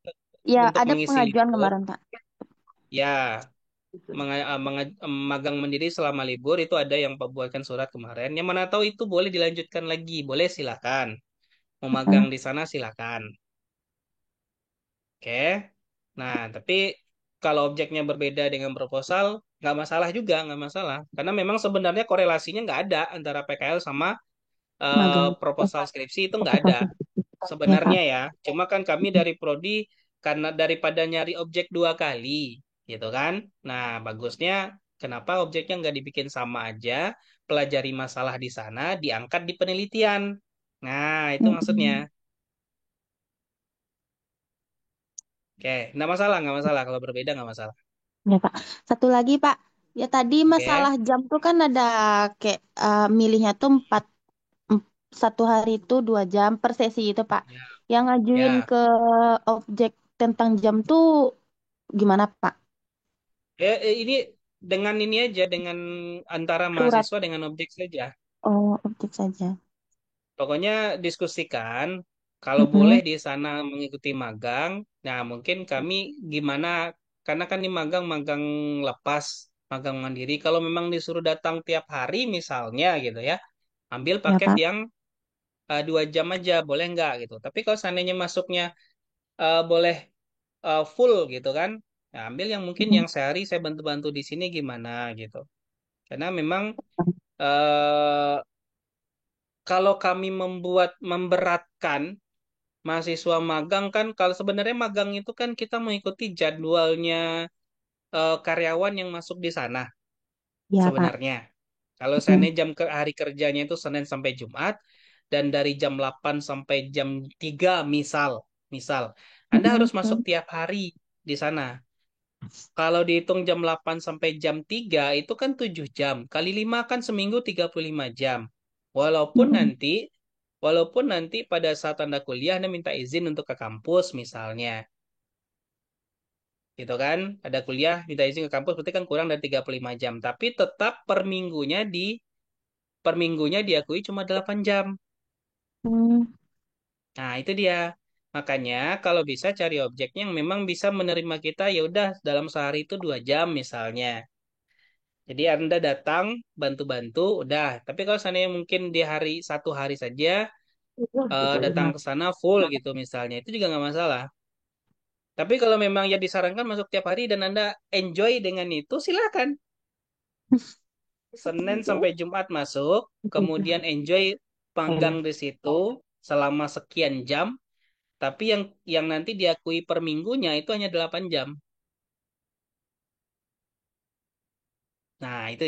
Ya, untuk ada mengisi pengajuan libur. kemarin, Pak. Ya, magang mandiri selama libur itu ada yang buatkan surat kemarin. Yang mana tahu itu boleh dilanjutkan lagi, boleh silakan. Mau magang Hmm. di sana silakan. Oke. Nah, tapi kalau objeknya berbeda dengan proposal, nggak masalah juga, nggak masalah. Karena memang sebenarnya korelasinya nggak ada antara PKL sama Magang. proposal skripsi itu nggak Proposal ada skripsi. Ya, sebenarnya Pak. ya. Cuma kan kami dari Prodi karena daripada nyari objek dua kali, gitu kan. Nah, bagusnya kenapa objeknya nggak dibikin sama aja, pelajari masalah di sana, diangkat di penelitian. Nah, itu maksudnya. Hmm. Oke, nggak masalah. Kalau berbeda nggak masalah. Ya, Pak. Satu lagi, Pak. Ya, tadi Oke, masalah jam tuh kan ada kayak milihnya tuh satu hari itu 2 jam per sesi itu, Pak. ya, Yang ngajuin ya. ke objek tentang jam tuh gimana, Pak? Ini dengan ini aja, dengan antara Surat. mahasiswa dengan objek saja. Oh, objek saja. Pokoknya diskusikan, kalau boleh Mm-mm. di sana mengikuti magang. Nah, mungkin kami gimana, karena kan di magang-magang lepas, magang mandiri. Kalau memang disuruh datang tiap hari misalnya gitu ya, ambil Ya, paket Pak. yang 2 jam aja, boleh nggak gitu. Tapi kalau seandainya masuknya boleh full gitu kan, ya ambil yang mungkin Mm. yang sehari saya bantu-bantu di sini gimana gitu. Karena memang eh, kalau kami memberatkan mahasiswa magang kan, kalau sebenarnya magang itu kan kita mengikuti jadwalnya karyawan yang masuk di sana Ya, Pak. sebenarnya. Kalau Mm. seandainya hari kerjanya itu Senin sampai Jumat dan dari jam 8 sampai jam 3 misal, misal Anda harus masuk Mm-mm. tiap hari di sana. Kalau dihitung jam 8 sampai jam 3 itu kan 7 jam. Kali 5 kan seminggu 35 jam. Walaupun Mm-mm. nanti walaupun nanti pada saat Anda kuliah Anda minta izin untuk ke kampus misalnya. Gitu kan? Ada kuliah minta izin ke kampus berarti kan kurang dari 35 jam. Tapi tetap per minggunya diakui cuma 8 jam. Mm. Nah, itu dia. Makanya kalau bisa cari objeknya yang memang bisa menerima kita ya udah dalam sehari itu 2 jam misalnya. Jadi Anda datang, bantu-bantu, udah. Tapi kalau seandainya mungkin di satu hari saja, datang ke sana full gitu misalnya, itu juga nggak masalah. Tapi kalau memang ya disarankan masuk tiap hari dan Anda enjoy dengan itu, silakan. Senin sampai Jumat masuk, kemudian enjoy panggang di situ selama sekian jam. Tapi yang nanti diakui per minggunya itu hanya 8 jam. Nah, itu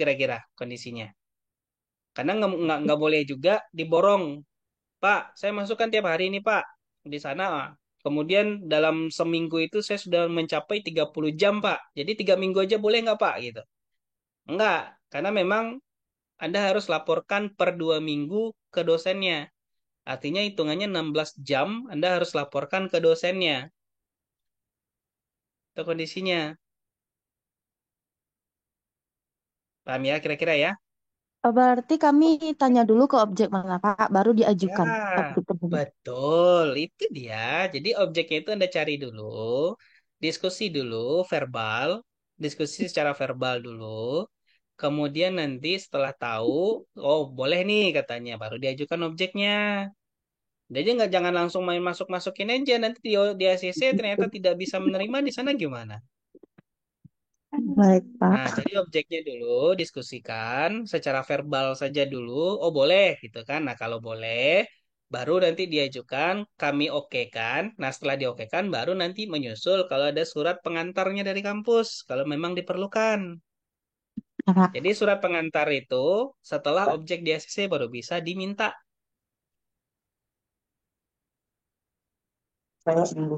kira-kira kondisinya. Karena nggak boleh juga diborong. Pak, saya masukkan tiap hari ini, Pak. Di sana. Kemudian dalam seminggu itu saya sudah mencapai 30 jam, Pak. Jadi 3 minggu aja boleh nggak, Pak? Gitu. Enggak, karena memang Anda harus laporkan per 2 minggu ke dosennya. Artinya hitungannya 16 jam Anda harus laporkan ke dosennya. Itu kondisinya. Paham ya kira-kira ya? Berarti kami tanya dulu ke objek mana, Pak, baru Ya, diajukan objek tersebut. betul. Itu dia. Jadi objeknya itu Anda cari dulu, diskusi dulu, verbal, diskusi secara verbal dulu. Kemudian nanti setelah tahu, oh boleh nih katanya, baru diajukan objeknya. Jadi nggak jangan langsung main masuk-masukin aja. Nanti di ACC ternyata tidak bisa menerima di sana gimana? Baik, Nah, Pak. jadi objeknya dulu diskusikan secara verbal saja dulu. Oh, boleh gitu kan. Nah, kalau boleh, baru nanti diajukan, kami okekan. Nah, setelah diokekan, baru nanti menyusul kalau ada surat pengantarnya dari kampus, kalau memang diperlukan. Ya, Pak. Jadi surat pengantar itu setelah objek di ACC baru bisa diminta.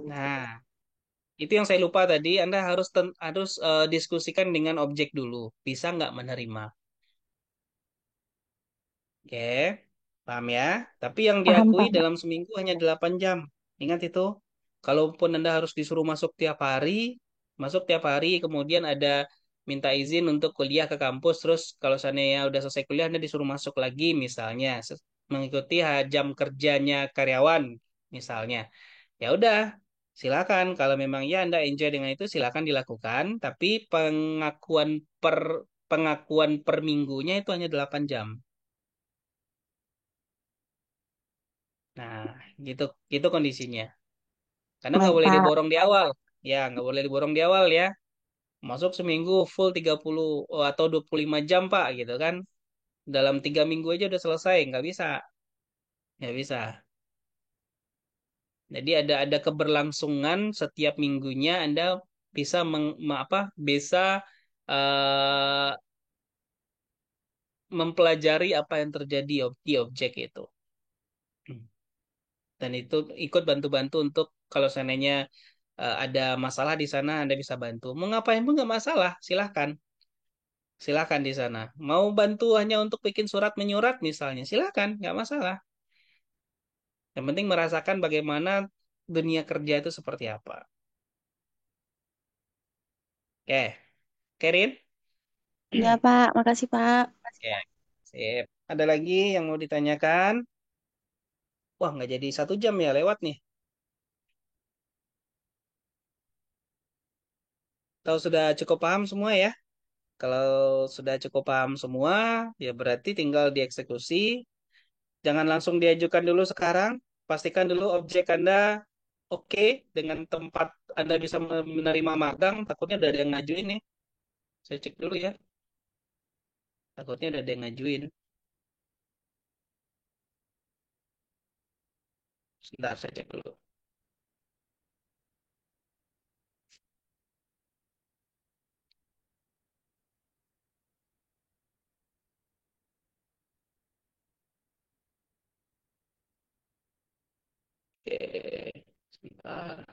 Nah, itu yang saya lupa tadi. Anda harus diskusikan dengan objek dulu. Bisa nggak menerima? Oke, paham ya? Tapi yang Paham, diakui Pak. dalam seminggu hanya 8 jam. Ingat itu. Kalaupun Anda harus disuruh masuk tiap hari, kemudian ada minta izin untuk kuliah ke kampus, terus kalau seandainya udah selesai kuliah, Anda disuruh masuk lagi, misalnya, mengikuti jam kerjanya karyawan, misalnya. Ya udah, silakan. Kalau memang ya Anda enjoy dengan itu, silakan dilakukan. Tapi per pengakuan per minggunya itu hanya 8 jam. Nah, gitu gitu kondisinya. Karena nggak Baik, boleh Pak. diborong di awal. Ya, nggak boleh diborong di awal ya. Masuk seminggu full 30 atau 25 jam, Pak, gitu kan. Dalam 3 minggu aja udah selesai, nggak bisa. Nggak bisa. Jadi ada keberlangsungan setiap minggunya Anda bisa bisa eh, mempelajari apa yang terjadi di objek itu. Dan itu ikut bantu-bantu untuk kalau seandainya ada masalah di sana Anda bisa bantu. Mau ngapain pun nggak masalah, silahkan. Silahkan di sana. Mau bantu hanya untuk bikin surat menyurat misalnya, silahkan, nggak masalah. Yang penting merasakan bagaimana dunia kerja itu seperti apa. Oke, Kerin? Ya, Pak. Makasih, Pak. Ya, sip. Ada lagi yang mau ditanyakan? Wah, nggak jadi 1 jam ya, lewat nih. Tahu sudah cukup paham semua ya? Kalau sudah cukup paham semua, ya berarti tinggal dieksekusi. Jangan langsung diajukan dulu sekarang. Pastikan dulu objek Anda oke dengan tempat Anda bisa menerima magang. Takutnya udah ada yang ngajuin nih. Saya cek dulu ya. Takutnya udah ada yang ngajuin. Sebentar, saya cek dulu. Oke, sebentar.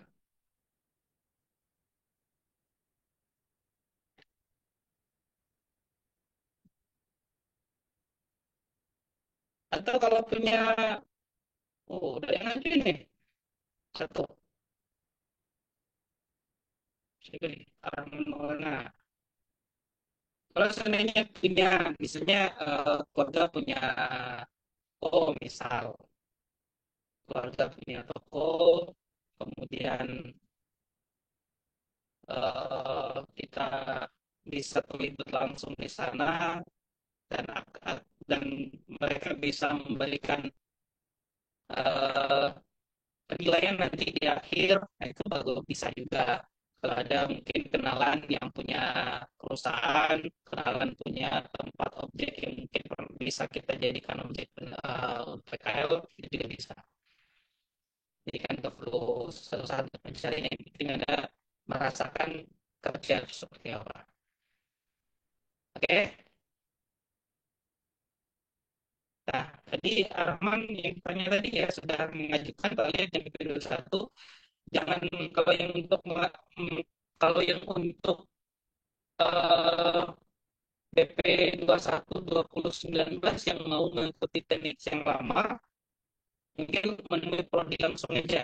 Atau kalau punya, oh udah yang ngajuin nih. Satu. Siapa nih? Arman Maulana. Kalau seandainya punya, misalnya keluarga punya, oh misal, keluarga punya toko, kemudian kita bisa terlibat langsung di sana dan dan mereka bisa memberikan eh, penilaian nanti di akhir. Nah, itu bagus bisa juga kalau ada mungkin kenalan yang punya perusahaan, kenalan punya tempat objek yang mungkin bisa kita jadikan objek PKL, itu juga bisa jadikan ke harus satu-satu mencarinya. Yang penting Anda merasakan kerja seperti apa. Oke. Nah, tadi Arman yang tanya tadi ya sudah mengajukan kalian yang BP21. Jangan kalau yang untuk kalau yang untuk eh, BP 21 2019 yang mau mengikuti teknik yang lama, mungkin menemui prodi langsung aja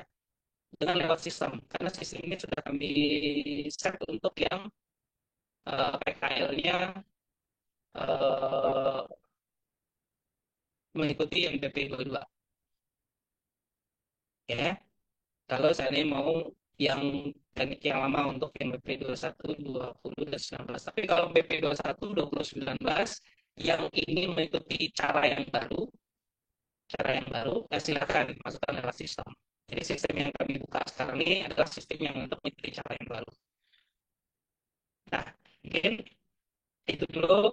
dengan lewat sistem. Karena sistem ini sudah kami set untuk yang PKL-nya mengikuti yang BP 22. Ya, kalau saya mau yang teknik yang lama untuk yang BP 21, 20, dan 19. Tapi kalau BP 21, 20, 19 yang ingin mengikuti cara yang baru, silakan masukkan lewat sistem. Jadi sistem yang kami buka sekarang ini adalah sistem yang untuk mengikuti cara yang baru. Nah, mungkin itu dulu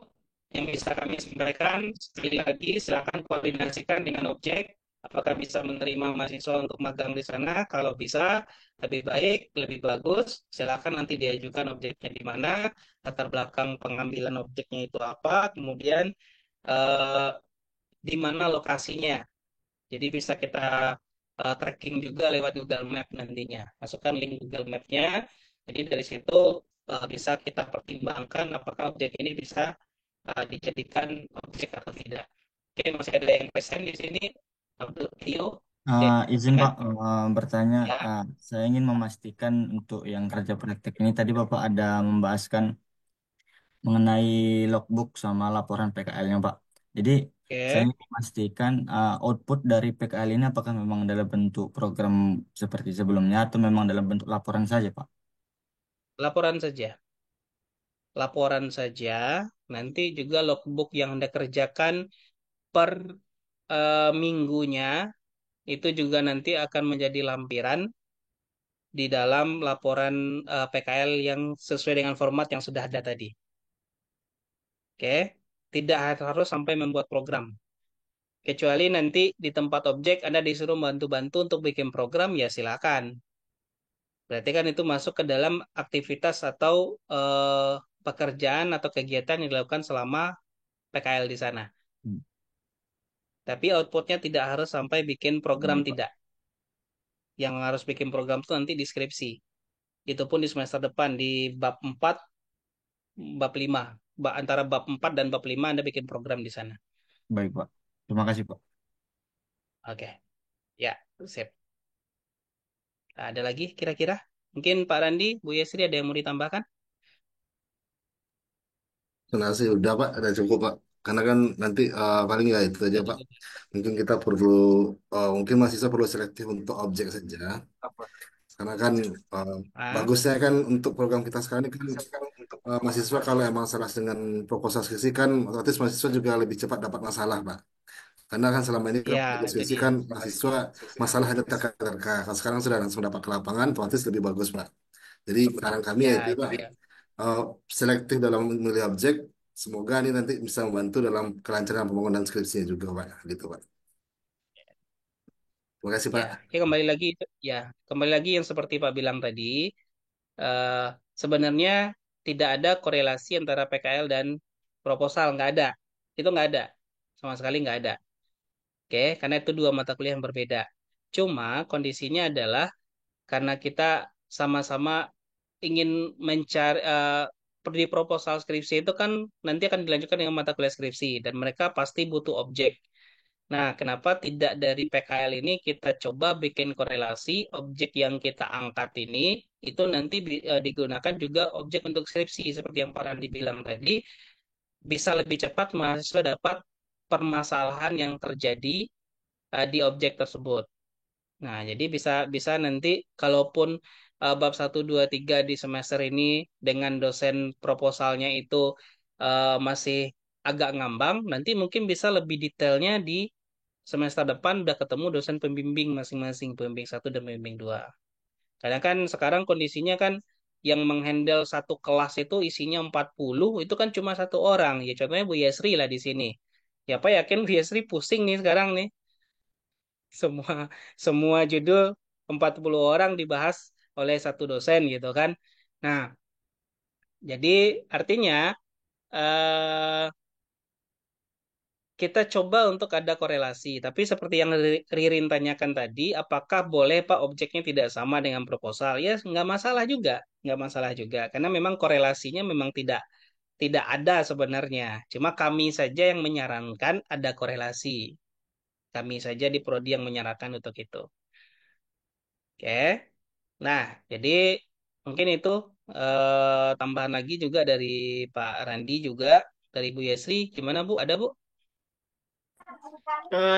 yang bisa kami sampaikan. Sekali lagi, silakan koordinasikan dengan objek. Apakah bisa menerima mahasiswa untuk magang di sana? Kalau bisa, lebih baik, lebih bagus. Silakan nanti diajukan objeknya di mana, latar belakang pengambilan objeknya itu apa, kemudian eh, di mana lokasinya. Jadi bisa kita tracking juga lewat Google Map nantinya. Masukkan link Google Map-nya. Jadi dari situ bisa kita pertimbangkan apakah objek ini bisa dijadikan objek atau tidak. Oke, masih ada yang present di sini. Abdul Tio, Izin kan? Pak bertanya, Ya, saya ingin memastikan untuk yang kerja praktek ini tadi Bapak ada membahaskan mengenai logbook sama laporan PKL-nya Pak. Jadi saya oke. ingin memastikan output dari PKL ini apakah memang dalam bentuk program seperti sebelumnya atau memang dalam bentuk laporan saja Pak? Laporan saja. Laporan saja. Nanti juga logbook yang Anda kerjakan per minggunya itu juga nanti akan menjadi lampiran di dalam laporan PKL yang sesuai dengan format yang sudah ada tadi. Oke, tidak harus sampai membuat program. Kecuali nanti di tempat objek Anda disuruh bantu-bantu untuk bikin program, ya silakan. Berarti kan itu masuk ke dalam aktivitas atau pekerjaan atau kegiatan yang dilakukan selama PKL di sana. Hmm, Tapi outputnya tidak harus sampai bikin program, baik Pak. tidak. Yang harus bikin program itu nanti di skripsi. Itu pun di semester depan, di bab 4, bab 5. Antara bab 4 dan bab 5 Anda bikin program di sana. Baik Pak. Terima kasih Pak. Oke, ya, sip. Ada lagi kira-kira? Mungkin Pak Randi, Bu Yesri ada yang mau ditambahkan? Terima kasih udah Pak, ada cukup Pak. Karena kan nanti paling ya itu aja Ada Pak. cukup. Mungkin kita perlu mungkin mahasiswa perlu selektif untuk objek saja. Karena kan uh, Ah, bagusnya kan untuk program kita sekarang ini kan mahasiswa kalau emang salah dengan proposal skripsi kan otomatis mahasiswa juga lebih cepat dapat masalah Pak. Karena kan selama ini kan ya program itu skripsi dia. kan mahasiswa masalah hanya terka-terka. Kalau sekarang sudah langsung dapat ke lapangan, otomatis lebih bagus Pak. Jadi saran kami ya itu Ya, itu Pak, dia. uh, selektif dalam memilih objek. Semoga ini nanti bisa membantu dalam kelancaran pembangunan skripsinya juga Pak. Gitu Pak. Terima kasih Ya, Pak. ya kembali lagi ya, kembali lagi yang seperti Pak bilang tadi, eh, sebenarnya tidak ada korelasi antara PKL dan proposal, nggak ada. Itu nggak ada, sama sekali nggak ada. Oke, karena itu dua mata kuliah yang berbeda. Cuma kondisinya adalah karena kita sama-sama ingin mencari di proposal skripsi itu kan nanti akan dilanjutkan dengan mata kuliah skripsi dan mereka pasti butuh objek. Nah, kenapa tidak dari PKL ini kita coba bikin korelasi objek yang kita angkat ini itu nanti digunakan juga objek untuk skripsi seperti yang Pak Randi bilang tadi, bisa lebih cepat mahasiswa dapat permasalahan yang terjadi di objek tersebut. Nah, jadi bisa bisa nanti kalaupun bab 1, 2, 3 di semester ini dengan dosen proposalnya itu masih agak ngambang, nanti mungkin bisa lebih detailnya di semester depan udah ketemu dosen pembimbing masing-masing, pembimbing 1 dan pembimbing 2. Karena kan sekarang kondisinya kan yang menghandle satu kelas itu isinya 40, itu kan cuma satu orang. Ya contohnya Bu Yesri lah di sini. Ya Pak yakin Bu Yesri pusing nih sekarang nih. Semua semua judul 40 orang dibahas oleh satu dosen gitu kan. Nah, jadi artinya eh, kita coba untuk ada korelasi. Tapi seperti yang Ririn tanyakan tadi, apakah boleh Pak objeknya tidak sama dengan proposal? Ya, nggak masalah juga, nggak masalah juga. Karena memang korelasinya memang tidak tidak ada sebenarnya. Cuma kami saja yang menyarankan ada korelasi. Kami saja di prodi yang menyarankan untuk itu. Oke. Nah, jadi mungkin itu tambahan lagi juga dari Pak Randi juga dari Bu Yesri. Gimana Bu? Ada Bu?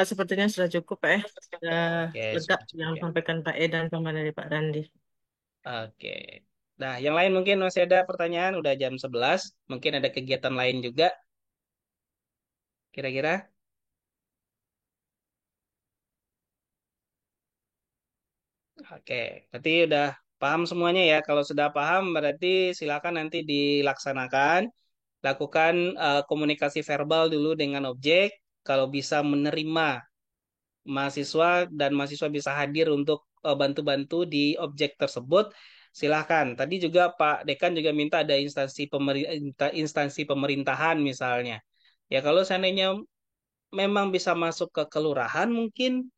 Sepertinya sudah cukup, Pak. Sudah Oke, lega sudah cukup yang ya. disampaikan Pak E dan tambahan dari Pak Randi. Oke. Nah, yang lain mungkin masih ada pertanyaan. Udah jam 11. Mungkin ada kegiatan lain juga. Kira-kira? Oke. Berarti udah paham semuanya ya. Kalau sudah paham, berarti silakan nanti dilaksanakan. Lakukan komunikasi verbal dulu dengan objek. Kalau bisa menerima mahasiswa dan mahasiswa bisa hadir untuk bantu-bantu di objek tersebut, silahkan. Tadi juga Pak Dekan juga minta ada instansi pemerintahan misalnya. Ya kalau seandainya memang bisa masuk ke kelurahan mungkin,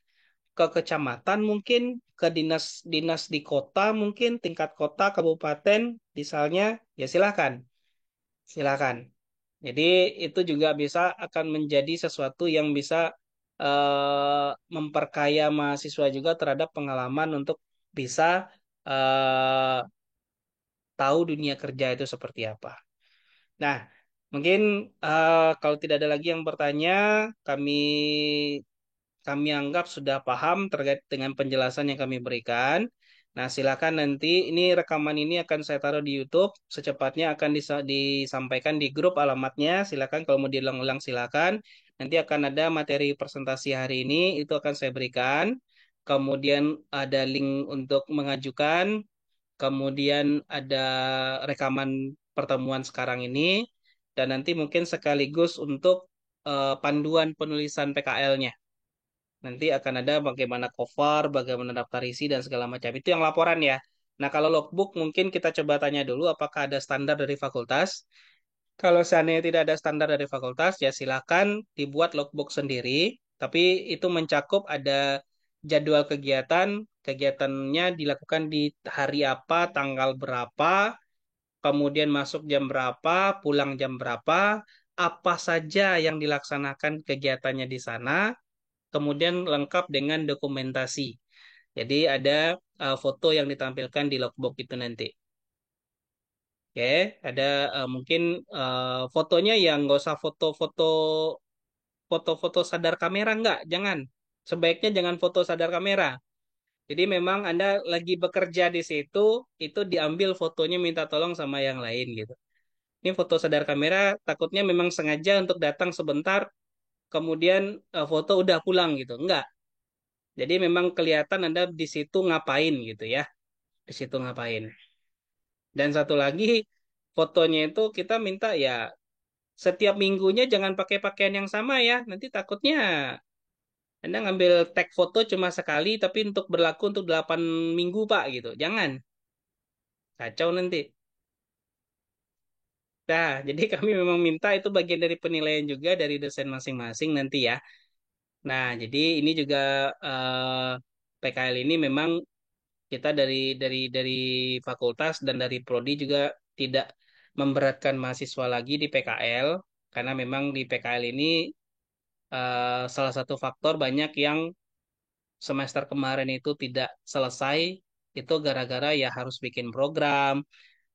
ke kecamatan mungkin, ke dinas-dinas di kota mungkin, tingkat kota, kabupaten misalnya, ya silahkan. Silakan. Jadi itu juga bisa akan menjadi sesuatu yang bisa memperkaya mahasiswa juga terhadap pengalaman untuk bisa eh, tahu dunia kerja itu seperti apa. Nah, mungkin kalau tidak ada lagi yang bertanya, kami kami anggap sudah paham terkait dengan penjelasan yang kami berikan. Nah, silakan nanti ini rekaman ini akan saya taruh di YouTube. Secepatnya akan disampaikan di grup alamatnya. Silakan kalau mau diulang-ulang silakan. Nanti akan ada materi presentasi hari ini itu akan saya berikan. Kemudian ada link untuk mengajukan. Kemudian ada rekaman pertemuan sekarang ini. Dan nanti mungkin sekaligus untuk panduan penulisan PKL-nya. Nanti akan ada bagaimana cover, bagaimana daftar isi, dan segala macam. Itu yang laporan ya. Nah, kalau logbook mungkin kita coba tanya dulu apakah ada standar dari fakultas. Kalau seandainya tidak ada standar dari fakultas, ya silakan dibuat logbook sendiri. Tapi itu mencakup ada jadwal kegiatan, kegiatannya dilakukan di hari apa, tanggal berapa, kemudian masuk jam berapa, pulang jam berapa, apa saja yang dilaksanakan kegiatannya di sana, kemudian lengkap dengan dokumentasi. Jadi ada foto yang ditampilkan di logbook itu nanti. Oke, ada mungkin fotonya yang nggak usah foto-foto sadar kamera nggak, jangan. Sebaiknya jangan foto sadar kamera. Jadi memang Anda lagi bekerja di situ, itu diambil fotonya minta tolong sama yang lain gitu. Ini foto sadar kamera, takutnya memang sengaja untuk datang sebentar, kemudian foto udah pulang gitu. Enggak. Jadi memang kelihatan Anda di situ ngapain gitu ya. Di situ ngapain. Dan satu lagi, fotonya itu kita minta ya setiap minggunya jangan pakai pakaian yang sama ya. Nanti takutnya Anda ngambil tag foto cuma sekali tapi untuk berlaku untuk 8 minggu Pak gitu. Jangan. Kacau nanti. Nah, jadi kami memang minta itu bagian dari penilaian juga dari dosen masing-masing nanti ya. Nah, jadi ini juga PKL ini memang kita dari fakultas dan dari prodi juga tidak memberatkan mahasiswa lagi di PKL karena memang di PKL ini salah satu faktor banyak yang semester kemarin itu tidak selesai itu gara-gara ya harus bikin program,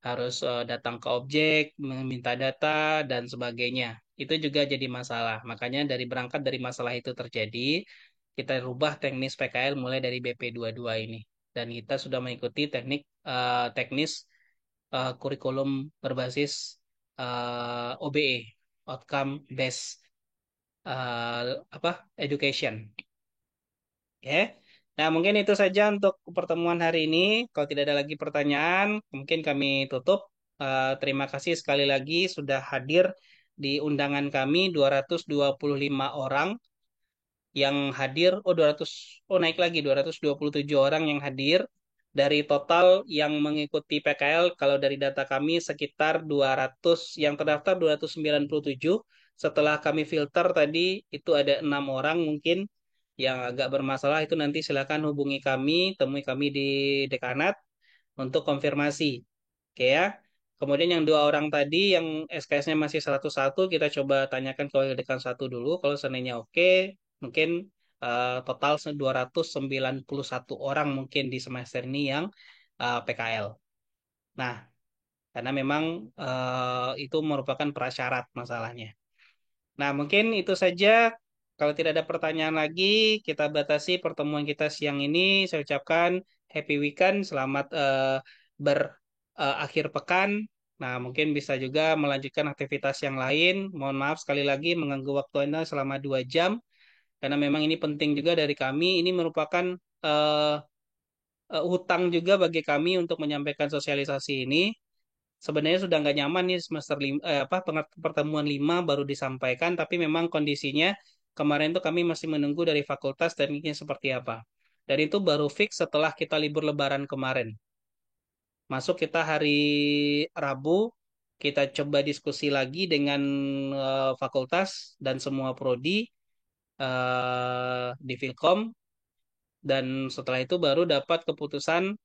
harus datang ke objek, meminta data dan sebagainya. Itu juga jadi masalah. Makanya dari berangkat dari masalah itu terjadi, kita rubah teknis PKL mulai dari BP22 ini. Dan kita sudah mengikuti teknis kurikulum berbasis OBE, Outcome Based Education. Oke. Nah, mungkin itu saja untuk pertemuan hari ini. Kalau tidak ada lagi pertanyaan, mungkin kami tutup. Terima kasih sekali lagi sudah hadir di undangan kami 225 orang. yang hadir, 200, naik lagi 227 orang yang hadir dari total yang mengikuti PKL. Kalau dari data kami sekitar 200, yang terdaftar 297. Setelah kami filter tadi itu ada 6 orang mungkin yang agak bermasalah, itu nanti silakan hubungi kami, temui kami di dekanat untuk konfirmasi. Oke ya. Kemudian yang 2 orang tadi yang SKS-nya masih 101, kita coba tanyakan ke wakil dekan satu dulu. Kalau seandainya oke, mungkin total 291 orang mungkin di semester ini yang PKL. Nah, karena memang itu merupakan prasyarat masalahnya. Nah, mungkin itu saja. Kalau tidak ada pertanyaan lagi, kita batasi pertemuan kita siang ini. Saya ucapkan happy weekend, selamat berakhir pekan. Nah, mungkin bisa juga melanjutkan aktivitas yang lain. Mohon maaf sekali lagi mengganggu waktu Anda selama 2 jam, karena memang ini penting juga dari kami. Ini merupakan eh, hutang juga bagi kami untuk menyampaikan sosialisasi ini. Sebenarnya sudah nggak nyaman nih semester pertemuan 5 baru disampaikan, tapi memang kondisinya kemarin tuh kami masih menunggu dari fakultas tekniknya seperti apa. Dan itu baru fix setelah kita libur Lebaran kemarin. Masuk kita hari Rabu, kita coba diskusi lagi dengan fakultas dan semua prodi di Filkom, dan setelah itu baru dapat keputusan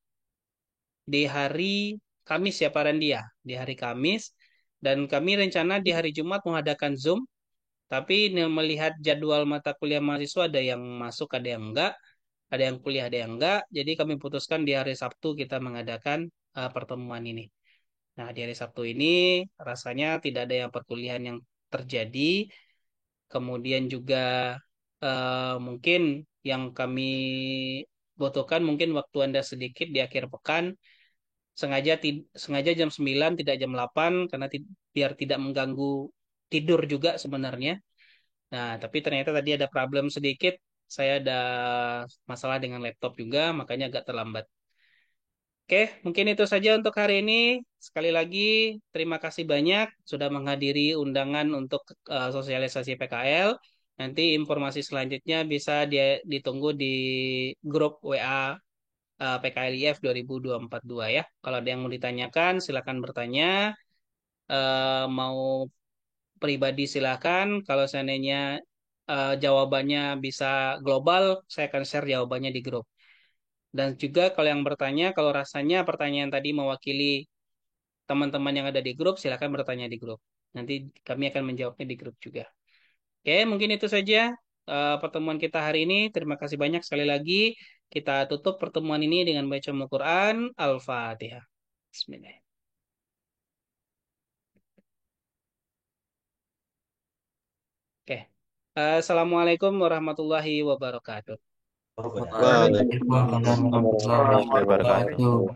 di hari Kamis ya Pak Randi ya, di hari Kamis. Dan kami rencana di hari Jumat mengadakan Zoom, tapi melihat jadwal mata kuliah mahasiswa ada yang masuk, ada yang enggak, ada yang kuliah, ada yang enggak. Jadi kami putuskan di hari Sabtu kita mengadakan pertemuan ini. Nah, di hari Sabtu ini rasanya tidak ada yang perkuliahan yang terjadi. Kemudian juga mungkin yang kami butuhkan mungkin waktu Anda sedikit di akhir pekan. Sengaja jam 9 tidak jam 8 karena biar tidak mengganggu tidur juga sebenarnya. Nah, tapi ternyata tadi ada problem sedikit. Saya ada masalah dengan laptop juga, makanya agak terlambat. Oke, mungkin itu saja untuk hari ini. Sekali lagi, terima kasih banyak sudah menghadiri undangan untuk sosialisasi PKL. Nanti informasi selanjutnya bisa ditunggu di grup WA PKLIF 2022 ya. Kalau ada yang mau ditanyakan, silakan bertanya. Mau pribadi silakan. Kalau seandainya jawabannya bisa global, saya akan share jawabannya di grup. Dan juga kalau yang bertanya, kalau rasanya pertanyaan tadi mewakili teman-teman yang ada di grup, silakan bertanya di grup. Nanti kami akan menjawabnya di grup juga. Oke, mungkin itu saja pertemuan kita hari ini. Terima kasih banyak sekali lagi. Kita tutup pertemuan ini dengan baca Al-Quran. Al-Fatihah. Bismillah. Oke. Assalamualaikum warahmatullahi wabarakatuh. Waalaikumsalam warahmatullahi wabarakatuh.